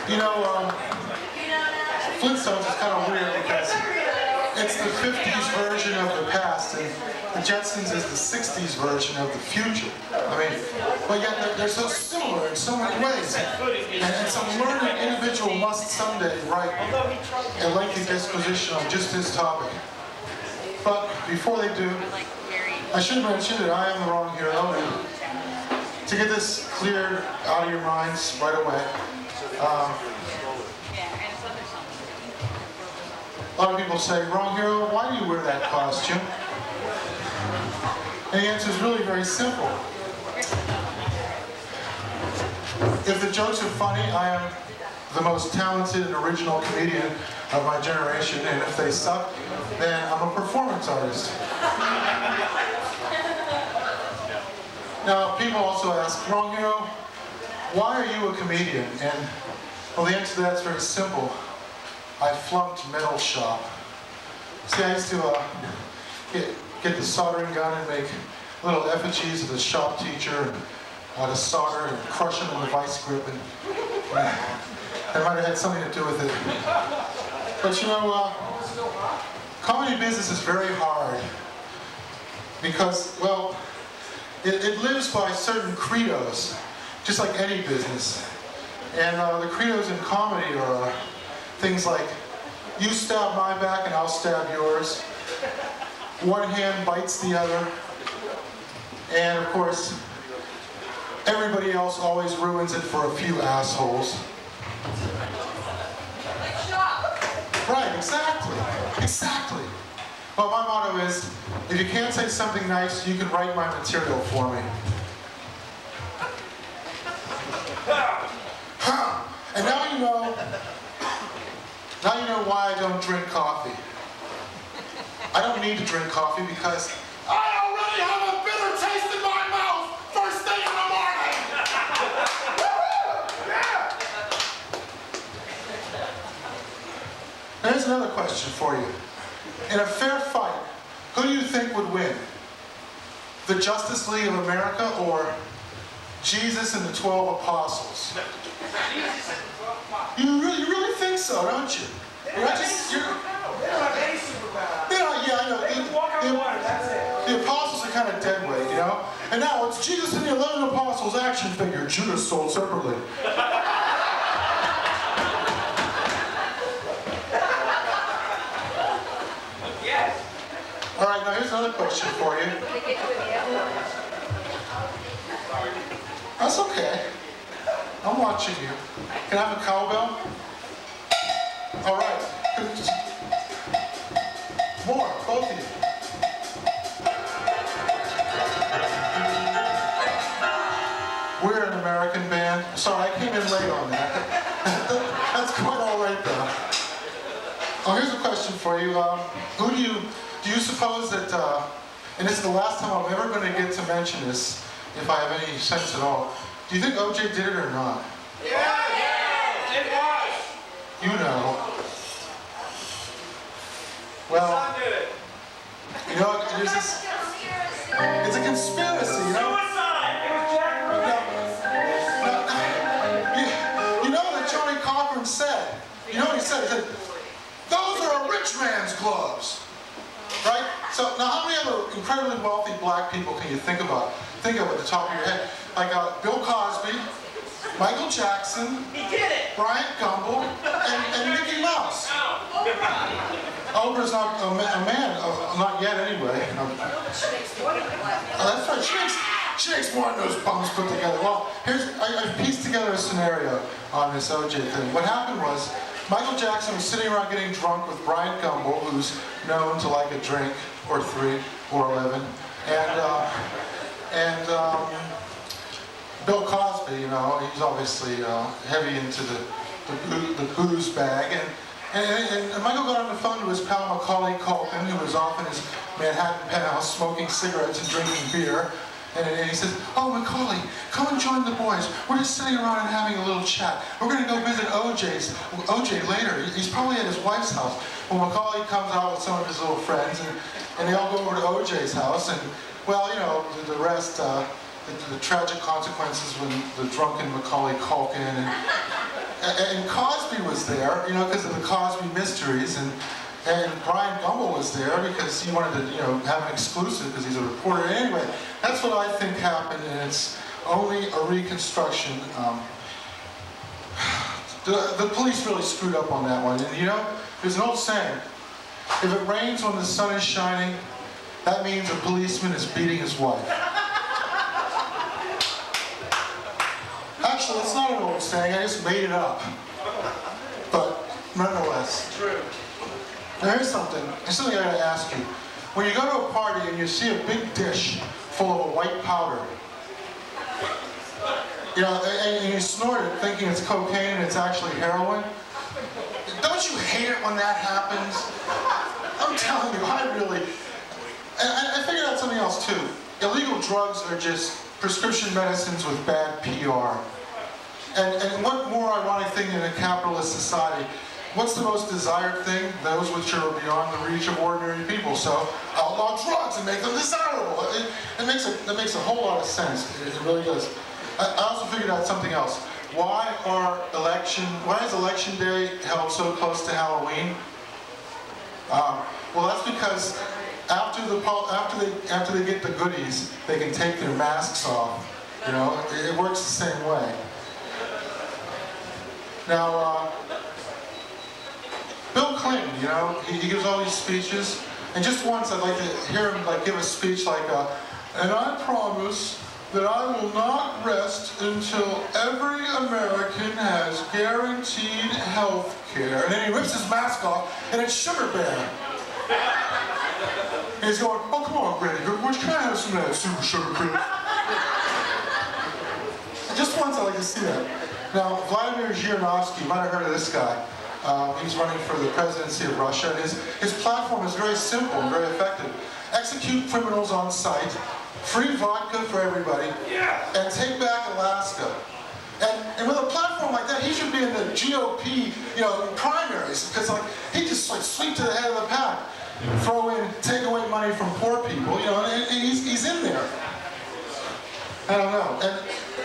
You know, Flintstones is kind of weird because it's the 50s version of the past, and the Jetsons is the 60s version of the future. I mean, but yet they're so similar in so many ways. And some learned individual must someday write a lengthy disposition on just this topic. But before they do, I should mention that I am the wrong hero. And to get this cleared out of your minds right away, a lot of people say, wrong hero, why do you wear that costume? And the answer is really very simple. If the jokes are funny, I am the most talented and original comedian of my generation, and if they suck, then I'm a performance artist. Now, people also ask, wrong hero, why are you a comedian? And, well, the answer to that is very simple. I flunked metal shop. See, I used to get the soldering gun and make little effigies of the shop teacher and to solder and crush them in the vice grip, and that might have had something to do with it. But you know, comedy business is very hard because, well, it lives by certain credos, just like any business. And the credos in comedy are things like, you stab my back and I'll stab yours. One hand bites the other. And of course, everybody else always ruins it for a few assholes. Right, exactly. Exactly. Well, my motto is, if you can't say something nice, you can write my material for me. And now you know why I don't drink coffee. I don't need to drink coffee because I already have a bitter taste in my mouth first thing in the morning. Yeah. Here's another question for you. In a fair fight, who do you think would win? The Justice League of America or Jesus and the 12 Apostles? You really think so, don't you? You're not just, yeah, I know. The apostles are kind of dead weight, you know? And now it's Jesus and the 11 Apostles action figure, Judas sold separately. All right, now here's another question for you. That's okay. I'm watching you. Can I have a cowbell? All right. More, both of you. We're an American band. Sorry, I came in late on that. That's quite all right, though. Oh, here's a question for you. Do you suppose that, and this is the last time I'm ever going to get to mention this, if I have any sense at all. Do you think O.J. did it or not? Yeah! It was! You know. Well, you know, there's this, it's a conspiracy, you know? You know what Johnny Cochran said? You know what he said? He said, those are a rich man's gloves. Right? So now how many other incredibly wealthy black people can you think of at the top of your head? Like Bill Cosby, Michael Jackson, Bryant Gumbel, and Mickey Mouse. Oprah's not a man, not yet anyway. That's right, she makes more than those bums put together. Well, I pieced together a scenario on this OJ thing. What happened was, Michael Jackson was sitting around getting drunk with Bryant Gumbel, who's known to like a drink, or 3, or 11, and Bill Cosby, you know, he's obviously heavy into the booze bag, and Michael got on the phone to his pal Macaulay Culkin, who was off in his Manhattan penthouse smoking cigarettes and drinking beer. And he says, oh, Macaulay, come and join the boys. We're just sitting around and having a little chat. We're going to go visit OJ later. He's probably at his wife's house. Well, Macaulay comes out with some of his little friends, and they all go over to OJ's house. And, well, you know, the rest, the tragic consequences when the drunken Macaulay Culkin. And Cosby was there, you know, because of the Cosby mysteries. And Brian Gumbel was there because he wanted to, you know, have an exclusive because he's a reporter. Anyway, that's what I think happened, and it's only a reconstruction. The police really screwed up on that one. And you know, there's an old saying, if it rains when the sun is shining, that means a policeman is beating his wife. Actually, it's not an old saying, I just made it up. But nonetheless. True. Now here's something I gotta ask you. When you go to a party and you see a big dish full of a white powder, you know, and you snort it thinking it's cocaine and it's actually heroin, don't you hate it when that happens? I'm telling you, I really... And I figured out something else too. Illegal drugs are just prescription medicines with bad PR. And what more ironic thing in a capitalist society? What's the most desired thing? Those which are beyond the reach of ordinary people. So outlaw drugs and make them desirable. It makes a whole lot of sense. It really does. I also figured out something else. Why is election day held so close to Halloween? Well, that's because after they get the goodies, they can take their masks off. You know, it works the same way. Now. Bill Clinton, you know, he gives all these speeches, and just once I'd like to hear him give a speech like, and I promise that I will not rest until every American has guaranteed health care. And then he rips his mask off, and it's Sugar Bear. And he's going, oh, come on, Granny, can I have some of that super sugar cream? And just once I'd like to see that. Now, Vladimir Zhirinovsky, you might have heard of this guy. He's running for the presidency of Russia, and his platform is very simple and very effective. Execute criminals on sight, free vodka for everybody, and take back Alaska. And with a platform like that, he should be in the GOP, you know, primaries, because like he just like sweep to the head of the pack, take away money from poor people, you know, and he's in there. I don't know. And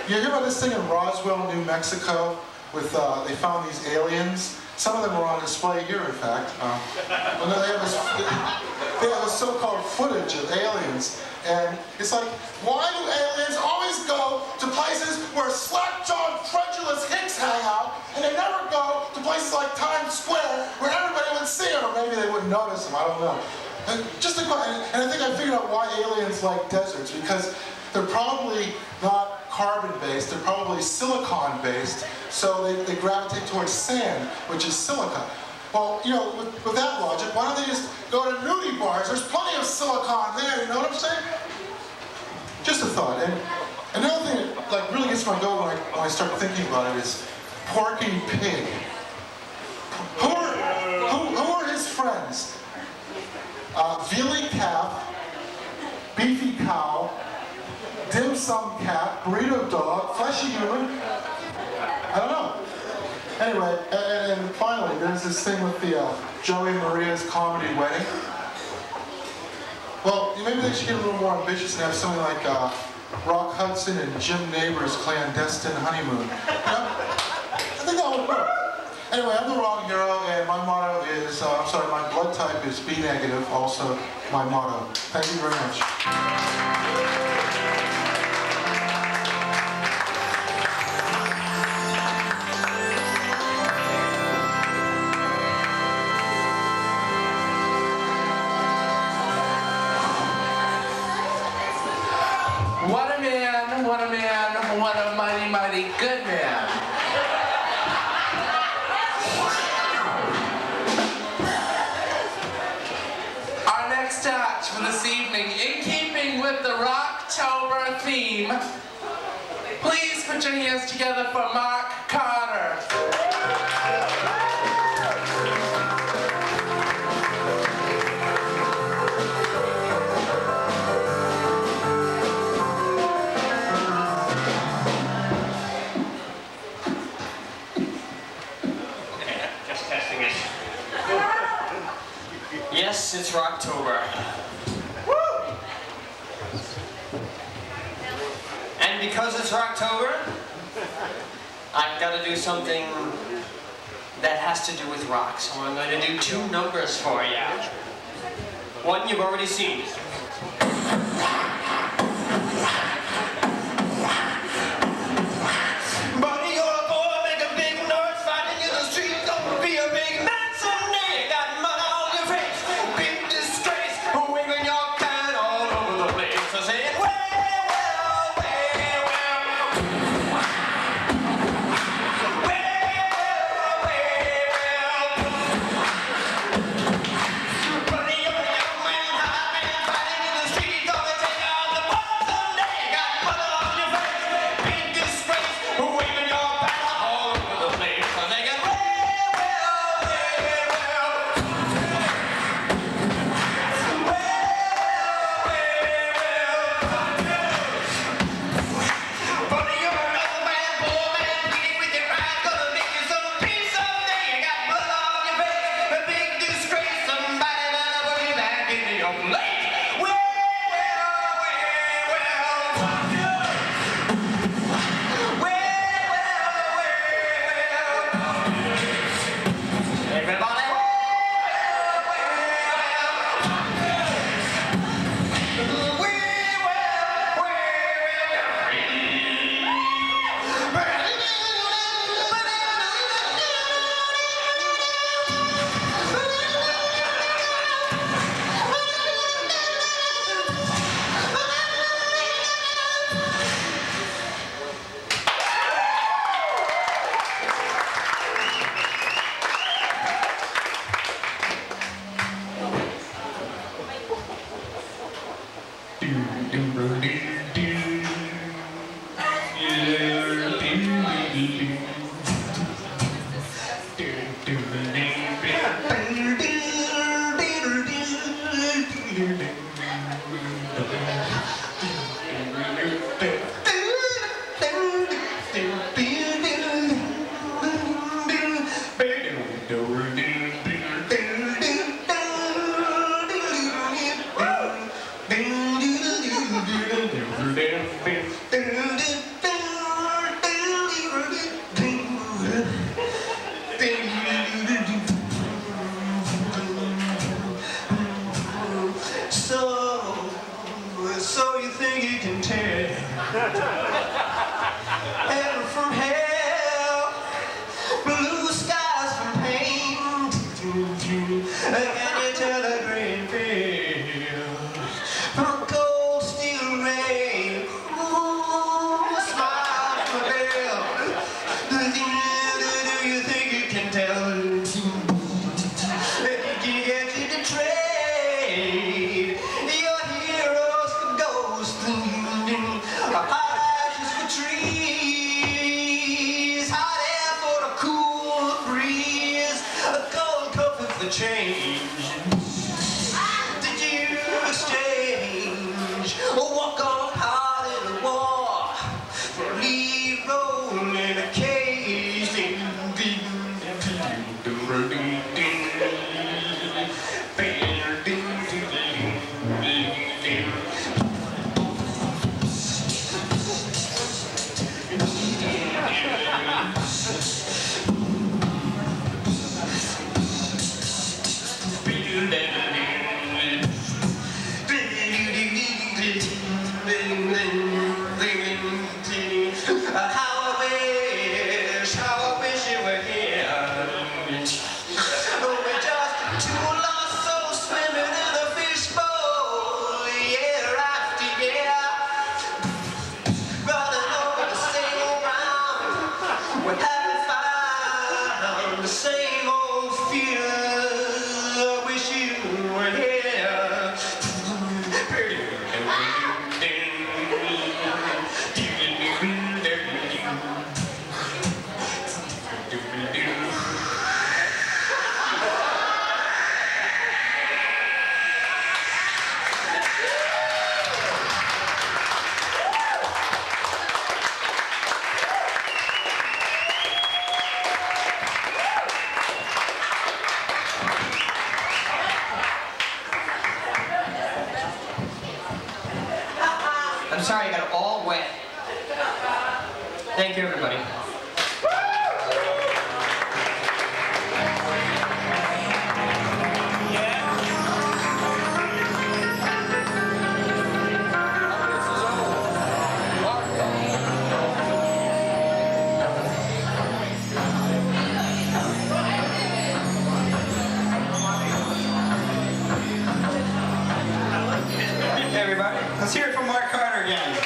you hear about this thing in Roswell, New Mexico, with they found these aliens. Some of them are on display here, in fact. Well, no, they have this so-called footage of aliens, and it's like, why do aliens always go to places where slack-jawed, credulous hicks hang out, and they never go to places like Times Square where everybody would see them, or maybe they wouldn't notice them, I don't know. And I think I figured out why aliens like deserts, because they're probably not carbon-based, they're probably silicon-based, so they gravitate towards sand, which is silica. Well, you know, with that logic, why don't they just go to nudie bars? There's plenty of silicon there, you know what I'm saying? Just a thought. And another thing that like really gets my goat when I start thinking about it is Porky Pig. Who are his friends? Vealy Calf, Beefy Cow, dim sum cat, burrito dog, fleshy human. I don't know. Anyway, and finally, there's this thing with the Joey and Maria's comedy wedding. Well, maybe they should get a little more ambitious and have something like Rock Hudson and Jim Neighbors' clandestine honeymoon. You know? I think that would work. Anyway, I'm the wrong hero, and my motto is, my blood type is B negative, also my motto. Thank you very much. What a man, what a man, what a mighty, mighty good man. Our next act for this evening, in keeping with the Rocktober theme, please put your hands together for Mark Carter. Yes, it's Rocktober. Woo! And because it's Rocktober, I've got to do something that has to do with rock. So I'm going to do 2 numbers for you. One you've already seen. Buddy, you're a boy, make a big noise, fighting in the street, don't be a big man someday. Got mud on your face, big disgrace, waving your can all over the place. So saying, well, well, well, well. Well, well, well. Buddy, you're a young man, hot man, fighting in the street, gonna take out the ball someday. Got mud on your face, big disgrace, waving your banner all over the place. So they get, well, well, well, well. Buddy, you're an old man, poor man, bleeding with your eyes, gonna make you some peace someday. You got blood on your face, a big disgrace, somebody better put you back into your place. Well, well, well, well. Well, well, well. Everybody, So you think you can tell heaven from hell, blue skies from pain? Can you tell a green field from cold steel rain? Ooh, smile from a veil. Do you think you can tell? Can you get you to trade your heroes for ghosts? Ashes for trees, hot air for a cool breeze, a gold coffin for change. Did you exchange a walk on hard in a war? the same old fears. I wish you were here. I'm sorry I got it all wet. Thank you, everybody. Hey, everybody. Let's hear it from Mark Carter again.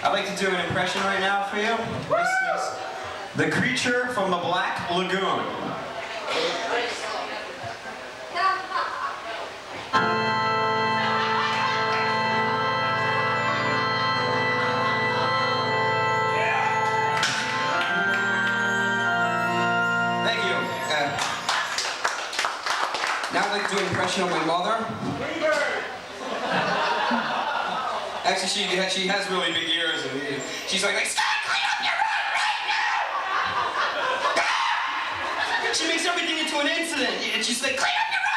I'd like to do an impression right now for you. This is the creature from the Black Lagoon. Thank you. Now I'd like to do an impression of my mother. Actually, she has really big ears, and she's like, stop, clean up your room right now! She makes everything into an incident, and she's like, clean up your room,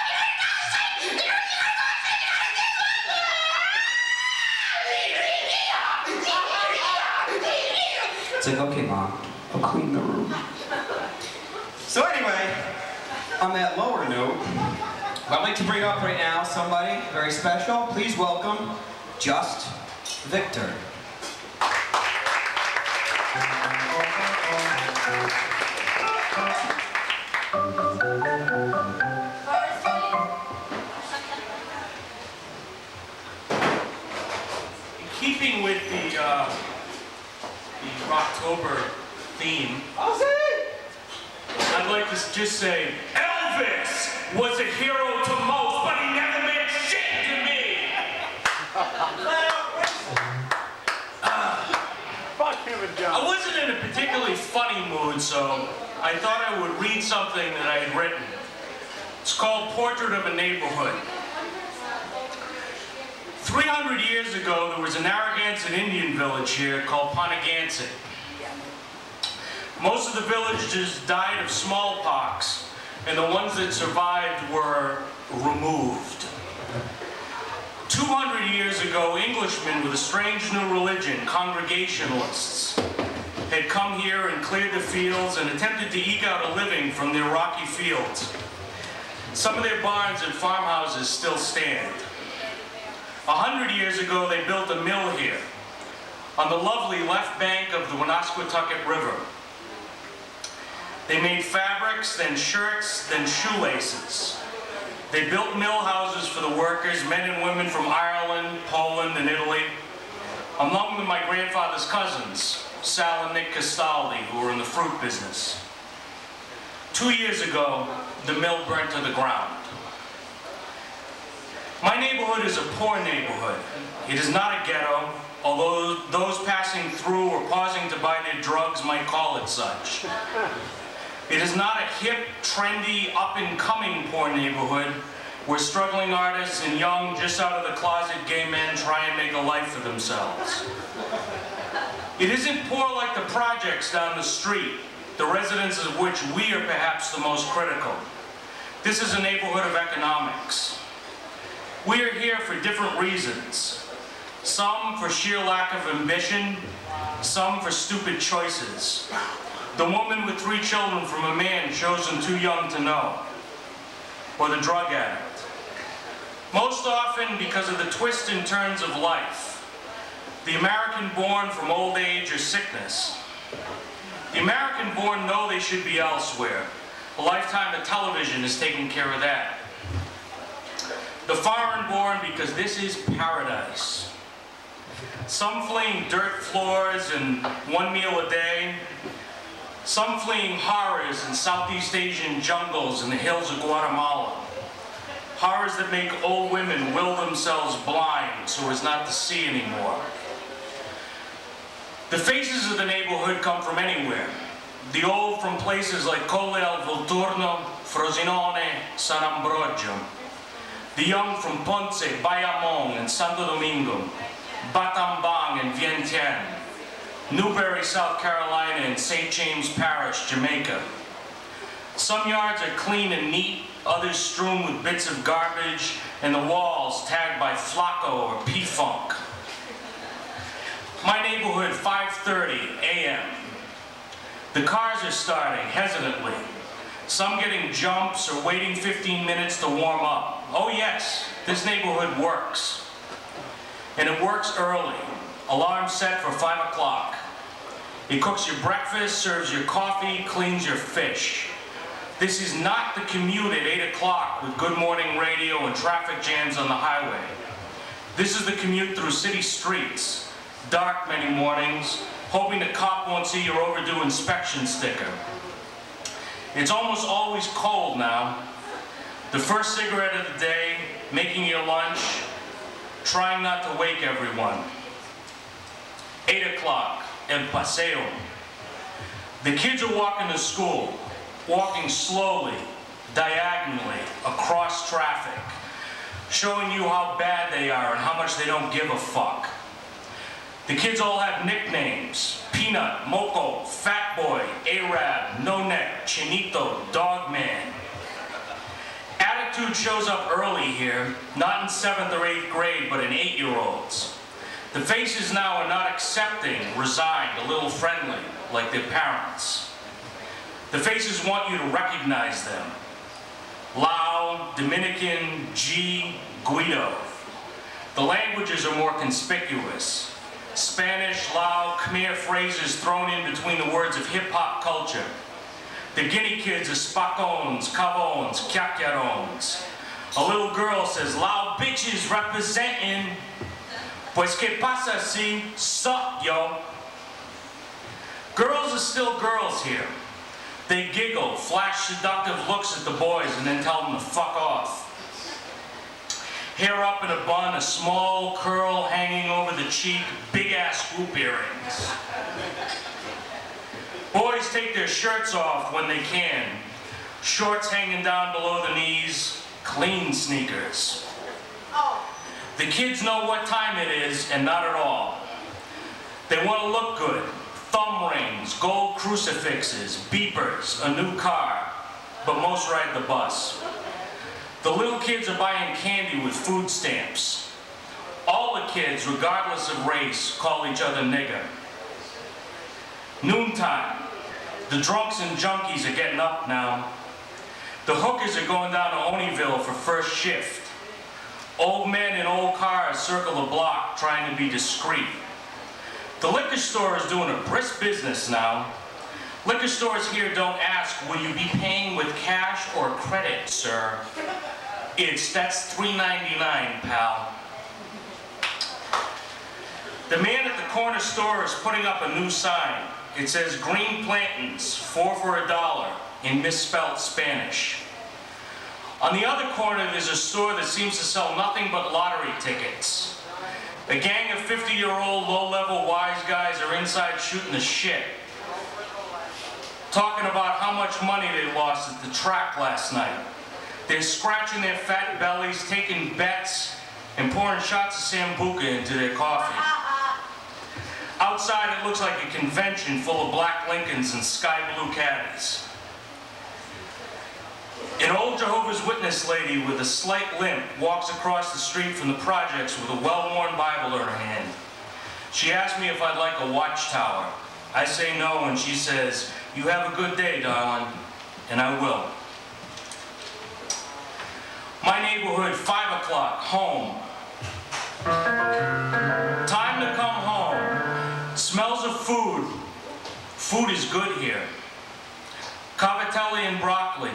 it's like, okay, Mom, I'll clean the room. So anyway, on that lower note, I'd like to bring up right now somebody very special. Please welcome Just Victor. In keeping with the Rocktober theme, I'd like to just say, Elvis was a hero to most, but he never meant shit to me. I wasn't in a particularly funny mood, so I thought I would read something that I had written. It's called Portrait of a Neighborhood. 300 years ago, there was a Narragansett Indian village here called Ponegantset. Most of the villagers died of smallpox, and the ones that survived were removed. 200 years ago, Englishmen with a strange new religion, Congregationalists, had come here and cleared the fields and attempted to eke out a living from their rocky fields. Some of their barns and farmhouses still stand. 100 years ago, they built a mill here, on the lovely left bank of the Woonasquatucket River. They made fabrics, then shirts, then shoelaces. They built mill houses for the workers, men and women from Ireland, Poland, and Italy. Among them, my grandfather's cousins, Sal and Nick Castaldi, who were in the fruit business. 2 years ago, the mill burnt to the ground. My neighborhood is a poor neighborhood. It is not a ghetto, although those passing through or pausing to buy their drugs might call it such. It is not a hip, trendy, up-and-coming poor neighborhood where struggling artists and young, just out of the closet gay men try and make a life for themselves. It isn't poor like the projects down the street, the residences of which we are perhaps the most critical. This is a neighborhood of economics. We are here for different reasons. Some for sheer lack of ambition, some for stupid choices. The woman with 3 children from a man chosen too young to know. Or the drug addict. Most often because of the twists and turns of life. The American born from old age or sickness. The American born know they should be elsewhere. A lifetime of television is taking care of that. The foreign born because this is paradise. some fleeing dirt floors and one meal a day, some fleeing horrors in Southeast Asian jungles and the hills of Guatemala. Horrors that make old women will themselves blind so as not to see anymore. The faces of the neighborhood come from anywhere. The old from places like Colle al Volturno, Frosinone, San Ambrogio. The young from Ponce, Bayamon, and Santo Domingo, Batambang and Vientiane, Newberry, South Carolina, and St. James Parish, Jamaica. Some yards are clean and neat, others strewn with bits of garbage, and the walls tagged by Flacco or P-Funk. My neighborhood, 5:30 a.m. The cars are starting, hesitantly. Some getting jumps or waiting 15 minutes to warm up. Oh yes, this neighborhood works. And it works early. Alarm set for 5 o'clock. It cooks your breakfast, serves your coffee, cleans your fish. This is not the commute at 8 o'clock with Good Morning Radio and traffic jams on the highway. This is the commute through city streets, dark many mornings, hoping the cop won't see your overdue inspection sticker. It's almost always cold now. The first cigarette of the day, making your lunch, trying not to wake everyone. 8 o'clock, El Paseo. The kids are walking to school, walking slowly, diagonally, across traffic, showing you how bad they are and how much they don't give a fuck. The kids all have nicknames: Peanut, Moco, Fat Boy, Arab, No Neck, Chinito, Dog Man. Attitude shows up early here, not in 7th or 8th grade, but in 8-year-olds. The faces now are not accepting, resigned, a little friendly, like their parents. The faces want you to recognize them. Lao, Dominican, G, Guido. The languages are more conspicuous. Spanish, Lao, Khmer phrases thrown in between the words of hip-hop culture. The Guinea kids are Spacones, Cavones, Kyakyarons. A little girl says, "Lao bitches representing. Pues que pasa si, sup, yo." Girls are still girls here. They giggle, flash seductive looks at the boys, and then tell them to fuck off. Hair up in a bun, a small curl hanging over the cheek, big-ass hoop earrings. Boys take their shirts off when they can. Shorts hanging down below the knees, clean sneakers. The kids know what time it is, and not at all. They want to look good. Thumb rings, gold crucifixes, beepers, a new car, but most ride the bus. The little kids are buying candy with food stamps. All the kids, regardless of race, call each other nigger. Noontime. The drunks and junkies are getting up now. The hookers are going down to Oneyville for first shift. Old men in old cars circle the block trying to be discreet. The liquor store is doing a brisk business now. Liquor stores here don't ask, "Will you be paying with cash or credit, sir?" That's $3.99, pal. The man at the corner store is putting up a new sign. It says green plantains, 4 for $1, in misspelled Spanish. On the other corner, there's a store that seems to sell nothing but lottery tickets. A gang of 50-year-old low-level wise guys are inside shooting the shit, talking about how much money they lost at the track last night. They're scratching their fat bellies, taking bets, and pouring shots of Sambuca into their coffee. Outside, it looks like a convention full of black Lincolns and sky blue caddies. An old Jehovah's Witness lady with a slight limp walks across the street from the projects with a well-worn Bible in her hand. She asks me if I'd like a watchtower. I say no, and she says, "You have a good day, darling," and I will. My neighborhood, 5 o'clock, home. Time to come home. Smells of food. Food is good here. Cavatelli and broccoli,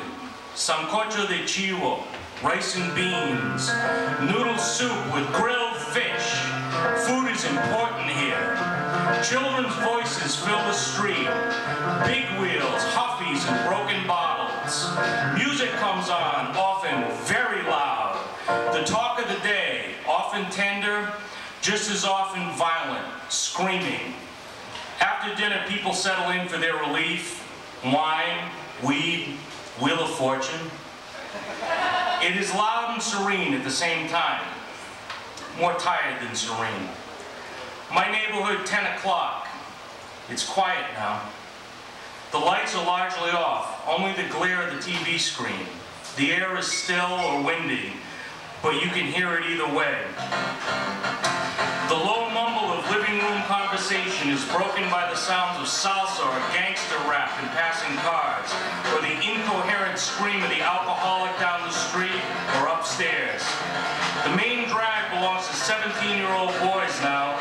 sancocho de chivo, rice and beans, noodle soup with grilled fish. Food is important here. Children's voices fill the street. Big wheels, huffies, and broken bottles. Music comes on, often very loud. The talk of the day, often tender, just as often violent, screaming. After dinner, people settle in for their relief. Wine, weed, Wheel of Fortune. It is loud and serene at the same time. More tired than serene. My neighborhood, 10 o'clock. It's quiet now. The lights are largely off, only the glare of the TV screen. The air is still or windy, but you can hear it either way. The low mumble of living room conversation is broken by the sounds of salsa or gangster rap in passing cars, or the incoherent scream of the alcoholic down the street or upstairs. The main drag belongs to 17-year-old boys now,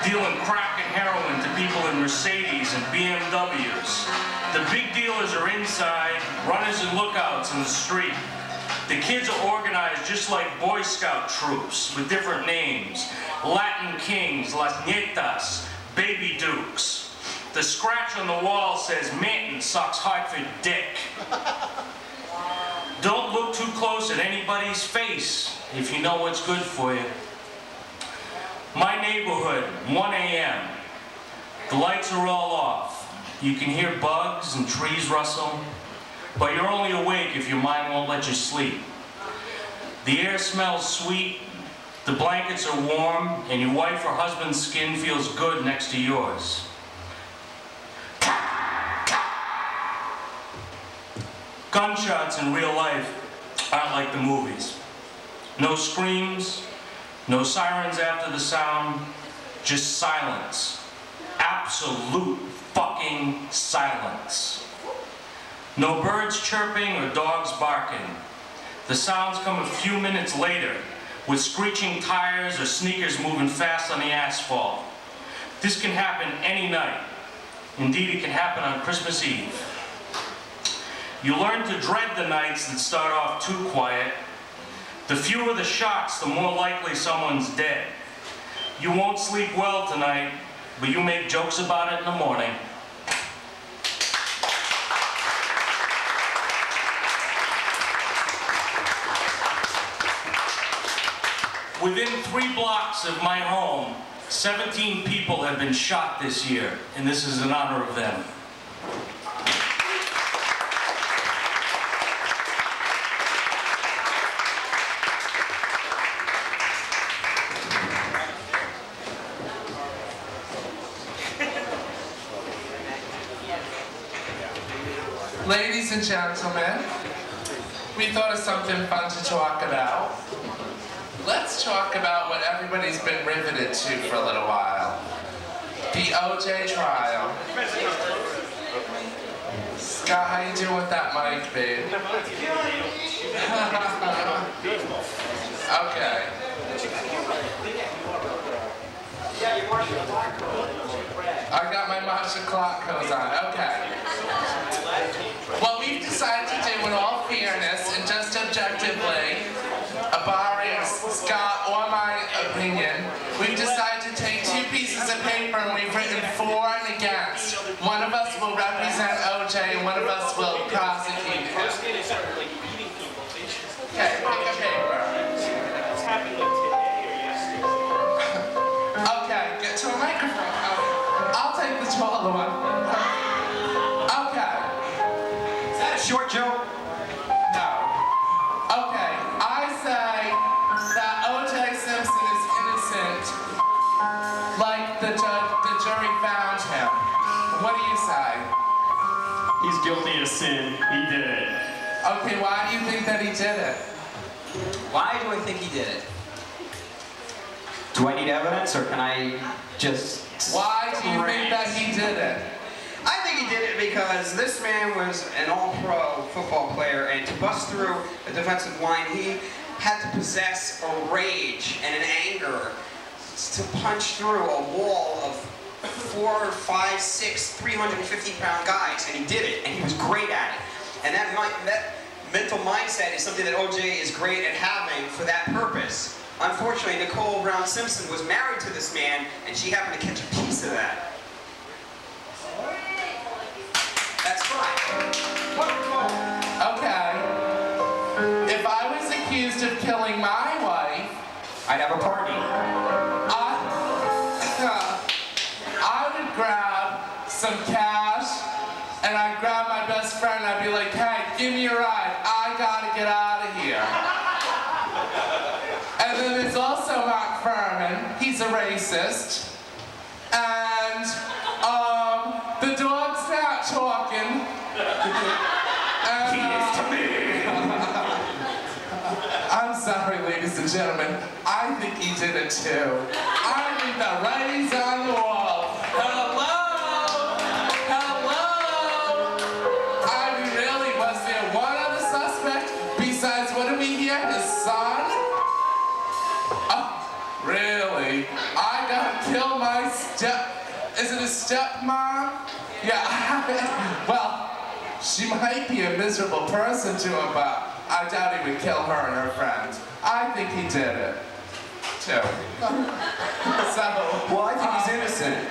dealing crack and heroin to people in Mercedes and BMWs. The big dealers are inside, runners and lookouts in the street. The kids are organized just like Boy Scout troops with different names. Latin Kings, Las Nietas, Baby Dukes. The scratch on the wall says Manton sucks Hartford dick. Don't look too close at anybody's face if you know what's good for you. My neighborhood, 1 a.m. The lights are all off. You can hear bugs and trees rustle, but you're only awake if your mind won't let you sleep. The air smells sweet, the blankets are warm, and your wife or husband's skin feels good next to yours. Gunshots in real life aren't like the movies. No screams, no sirens after the sound, just silence. Absolute fucking silence. No birds chirping or dogs barking. The sounds come a few minutes later, with screeching tires or sneakers moving fast on the asphalt. This can happen any night. Indeed, it can happen on Christmas Eve. You learn to dread the nights that start off too quiet. The fewer the shots, the more likely someone's dead. You won't sleep well tonight, but you make jokes about it in the morning. Within 3 blocks of my home, 17 people have been shot this year, and this is in honor of them. Ladies and gentlemen, we thought of something fun to talk about. Let's talk about what everybody's been riveted to for a little while. The OJ trial. Scott, how you doing with that mic, babe? Okay. I got my Marcia Clark clothes on. Okay. What we've decided to do in all fairness and just objectively, barring Scott or my opinion, we've decided to take 2 pieces of paper and we've written for and against. One of us will represent OJ and one of us will prosecute him. Okay, pick a paper. Okay, get to a microphone. I'll take the taller one. Okay. Is that a short joke? No. Okay, I say that O.J. Simpson is innocent, like the jury found him. What do you say? He's guilty of sin. He did it. Okay, why do you think that he did it? Why do I think he did it? Do I need evidence, or can I just... Why do you think that he did it? I think he did it because this man was an all-pro football player, and to bust through a defensive line, he had to possess a rage and an anger to punch through a wall of 4, 5, 6, 350-pound guys, and he did it, and he was great at it. And that mental mindset is something that OJ is great at having for that purpose. Unfortunately, Nicole Brown Simpson was married to this man, and she happened to catch a piece of that. That's right. Okay. If I was accused of killing my wife, I'd have a party. I would grab some cash, and I'd grab my best friend, and I'd be like, hey, give me a ride. I gotta get out of here. And then there's also Mark Furman. He's a racist. And, the dog's not talking. And, He is to me. I'm sorry, ladies and gentlemen. I think he did it too. I think the writing's on the wall. Hello? Hello? I mean, really, was there one other suspect besides, what do we hear, his son? Oh, really? I gotta kill my is it a stepmom? Yeah, well, she might be a miserable person to him, but I doubt he would kill her and her friends. I think he did it, too. Well, I think he's innocent.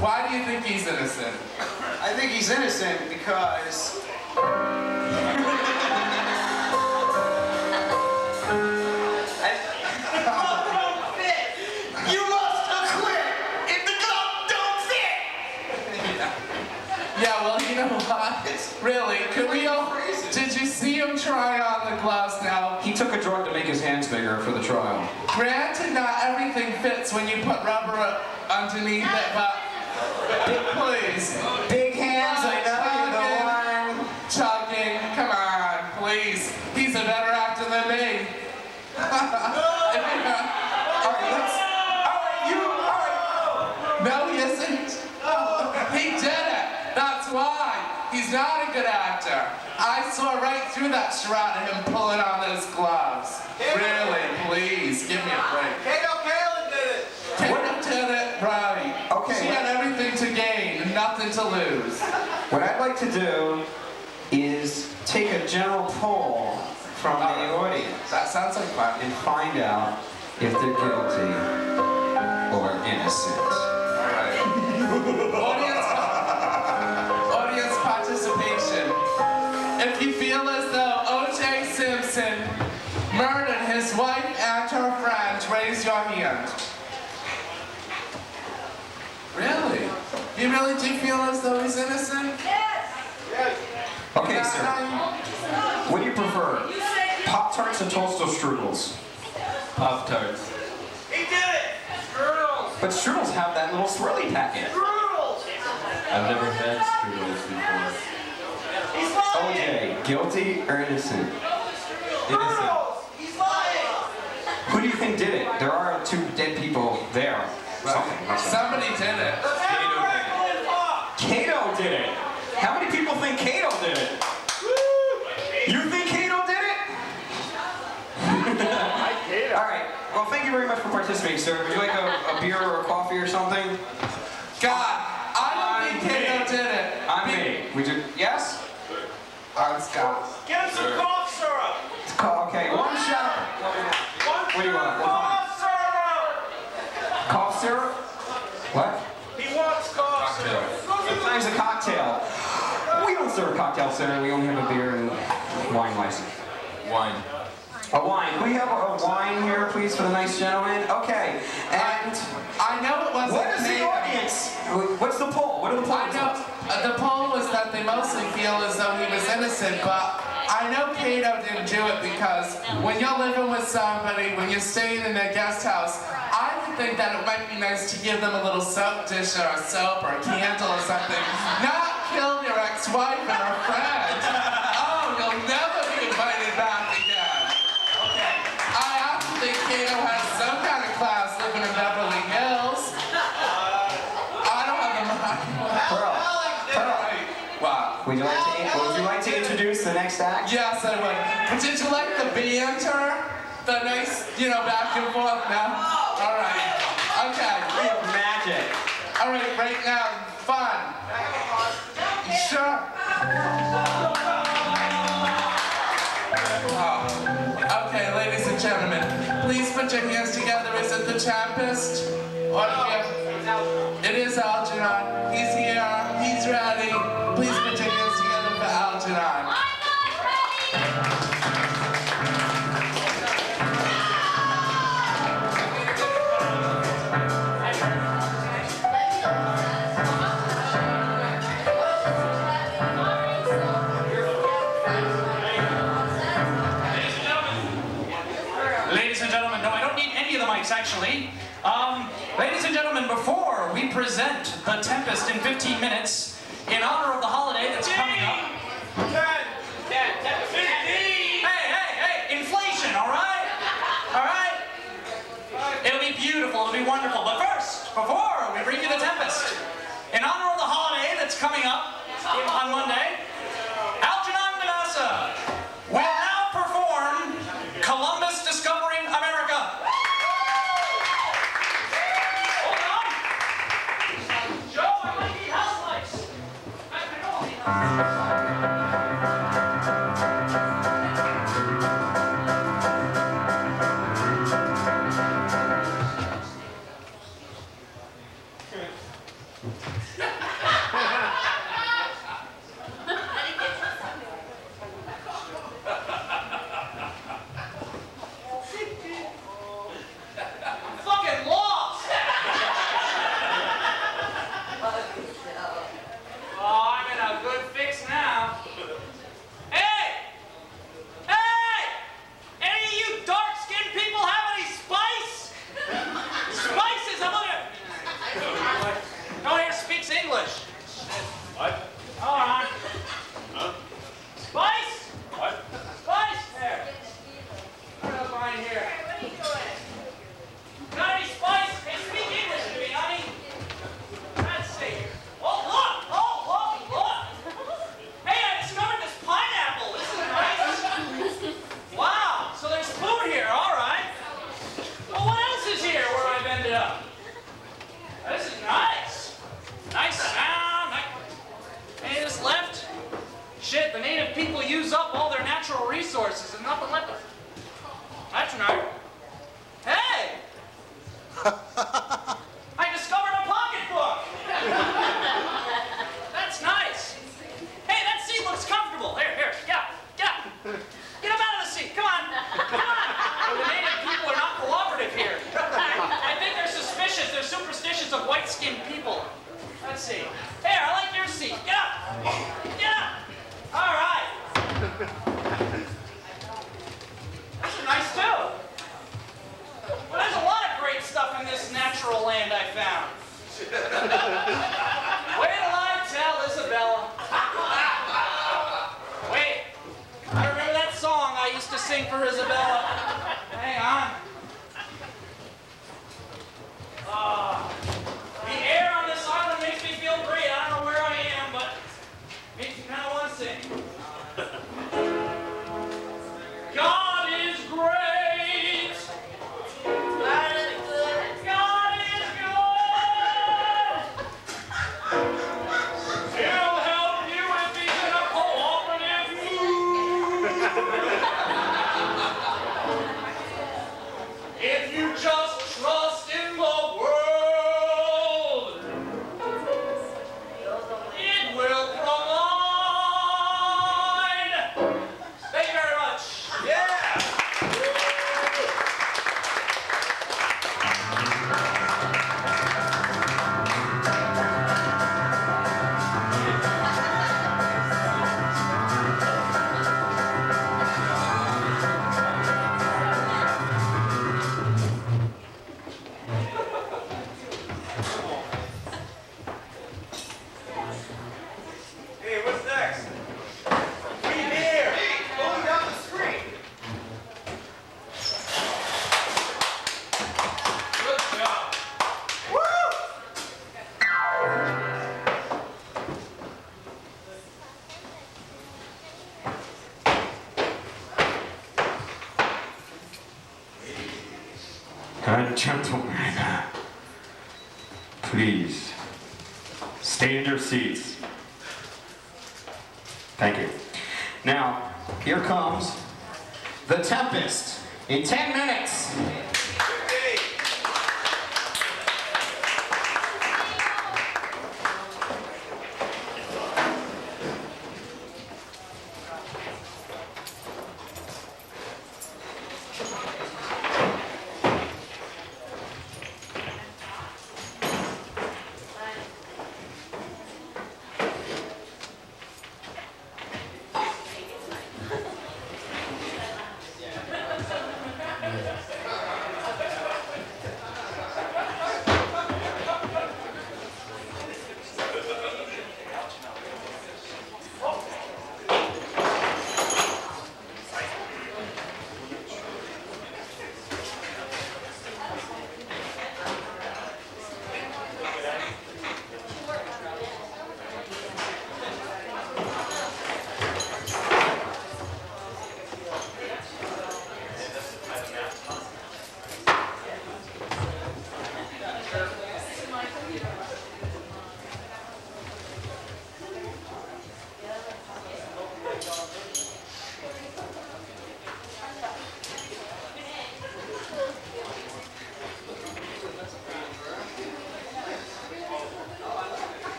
Why do you think he's innocent? I think he's innocent because... You must acquit if the glove don't fit. Yeah, well, you know what? Really, could we all... Did you see him try on the gloves now? He took a drug to make his hands bigger for the trial. Granted, not everything fits when you put rubber underneath it, but... Please. Big hands, I know you're the one. Chugging, come on, please. He's a better actor than me. No, he isn't. He did it. That's why. He's not a good actor. I saw right through that shroud of him pulling on those gloves. Really, please, give me a break. Kato Kalin did it. Kato did it, right. Okay. She had everything to gain and nothing to lose. What I'd like to do is take a general poll from the audience. That sounds like fun. And find out if they're guilty or innocent. Audience participation. If you feel as though O.J. Simpson murdered his wife and her friend, raise your hand. Really? You really do feel as though he's innocent? Yes! Okay, sir. What do you prefer? Pop-Tarts or Toaster Strudels? Pop-Tarts. He did it. Strudels. But strudels have that little swirly packet. Strudels. I've never had strudels before. He's lying. OJ, guilty or innocent? Innocent. He's lying. Who do you think did it? There are two dead people there. Somebody did it. Cato did it. How many people think Cato did it? You think Cato did it? All right. Well, thank you very much for participating, sir. Would you like a beer or a coffee or something? God, I don't think Cato did it. I'm me. Would you? Yes? I'm Scott. Get him some cough syrup. Okay. One shot. What do you want? Cough syrup. Cough syrup? What? He wants cough syrup. Sometimes a cocktail. We don't serve cocktails, sir. We only have a beer and wine license. Wine. A wine. Can we have a wine here, please, for the nice gentleman? Okay. And I know it wasn't what is the Cato. audience? What's the poll? What are the polls? I know the poll was that they mostly feel as though he was innocent, but I know Cato didn't do it because when you're living with somebody, when you're staying in their guest house, I would think that it might be nice to give them a little soap dish or a soap or a candle or something. Not kill your ex-wife and her friend. Oh, you'll never be invited back again. Okay. I have to think Cato has some kind of class living in Beverly Hills. I don't have the money. Pearl. Wow. Would you like to introduce the next act? Yes, I would. But did you like the banter? The nice, back and forth? No? All right. Okay. We have magic. All right, right now, fun. Sure. Oh. Okay, ladies and gentlemen, Please put your hands together. Is it the Tempest? Or it is Algernon. He's here. He's ready. Please put your hands together for Algernon. Actually. Ladies and gentlemen, before we present the Tempest in 15 minutes, in honor of the holiday that's coming up... Hey, inflation, all right? All right? It'll be beautiful, it'll be wonderful. But first, before we bring you the Tempest, in honor of the holiday that's coming up on Monday, Algernon will now perform Columbus Discovering America. Gentlemen, please stay in your seats. Thank you. Now, here comes the Tempest in 10 minutes.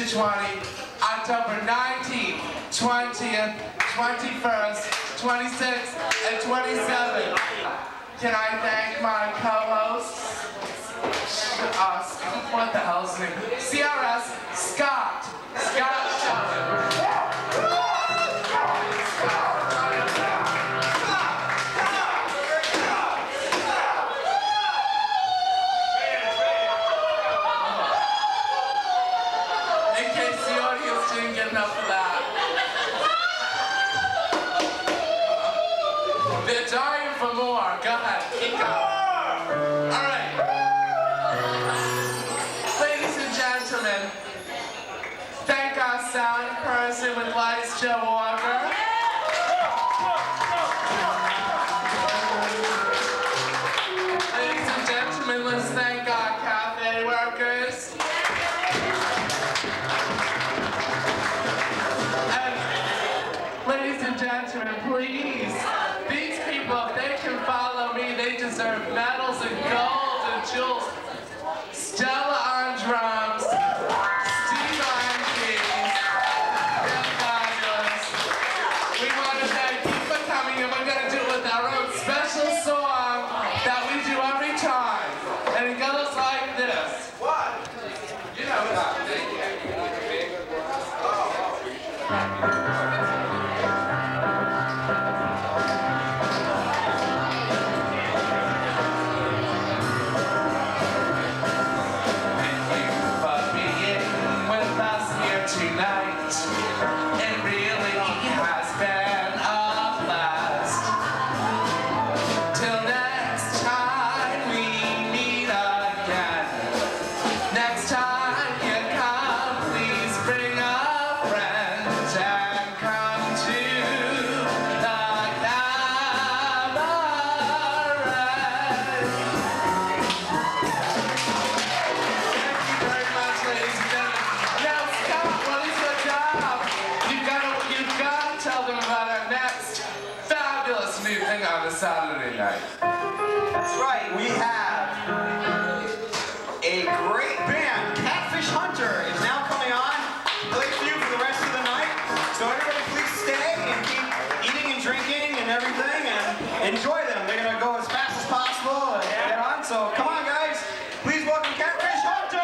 AS220, October 19th, 20th, 21st, 26th, and 27th. Can I thank my co-hosts? What the hell's his name? CRS, Scott. In case the audience didn't get enough of that. They're dying for more. Go ahead, keep going. All right. Ladies and gentlemen, thank our sound person with lights, Joe Walker. Ladies and gentlemen, let's thank our cafe workers. And ladies and gentlemen, please, these people, if they can follow me, they deserve medals and gold and jewels. Stella on drums, Steve on keys, they're fabulous. We want to thank you for coming, and we're going to do it with our own special song that we do every time. And it goes like this. What? You know it. Saturday night. That's right, we have a great band. Catfish Hunter is now coming on. Play for you for the rest of the night. So everybody please stay and keep eating and drinking and everything and enjoy them. They're going to go as fast as possible and get on. So come on guys, please welcome Catfish Hunter!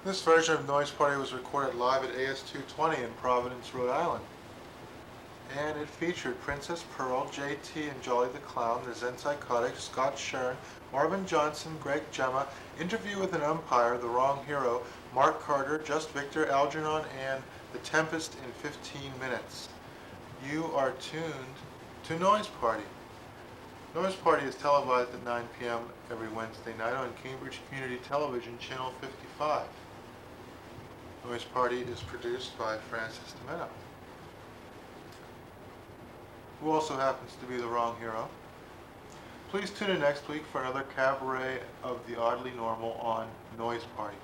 This version of Noise Party was recorded live at AS220 in Providence, Rhode Island. And it featured Princess Pearl, JT and Jolly the Clown, the Zen Psychotic, Scott Schoen, Marvin Johnson, Greg Gemma, Interview with an Umpire, The Wrong Hero, Mark Carter, Just Victor, Algernon, and the Tempest in 15 minutes. You are tuned to Noise Party. Noise Party is televised at 9 p.m. every Wednesday night on Cambridge Community Television, Channel 55. Noise Party is produced by Francis DiMenno, who also happens to be the Wrong Hero. Please tune in next week for another Cabaret of the Oddly Normal on Noise Party.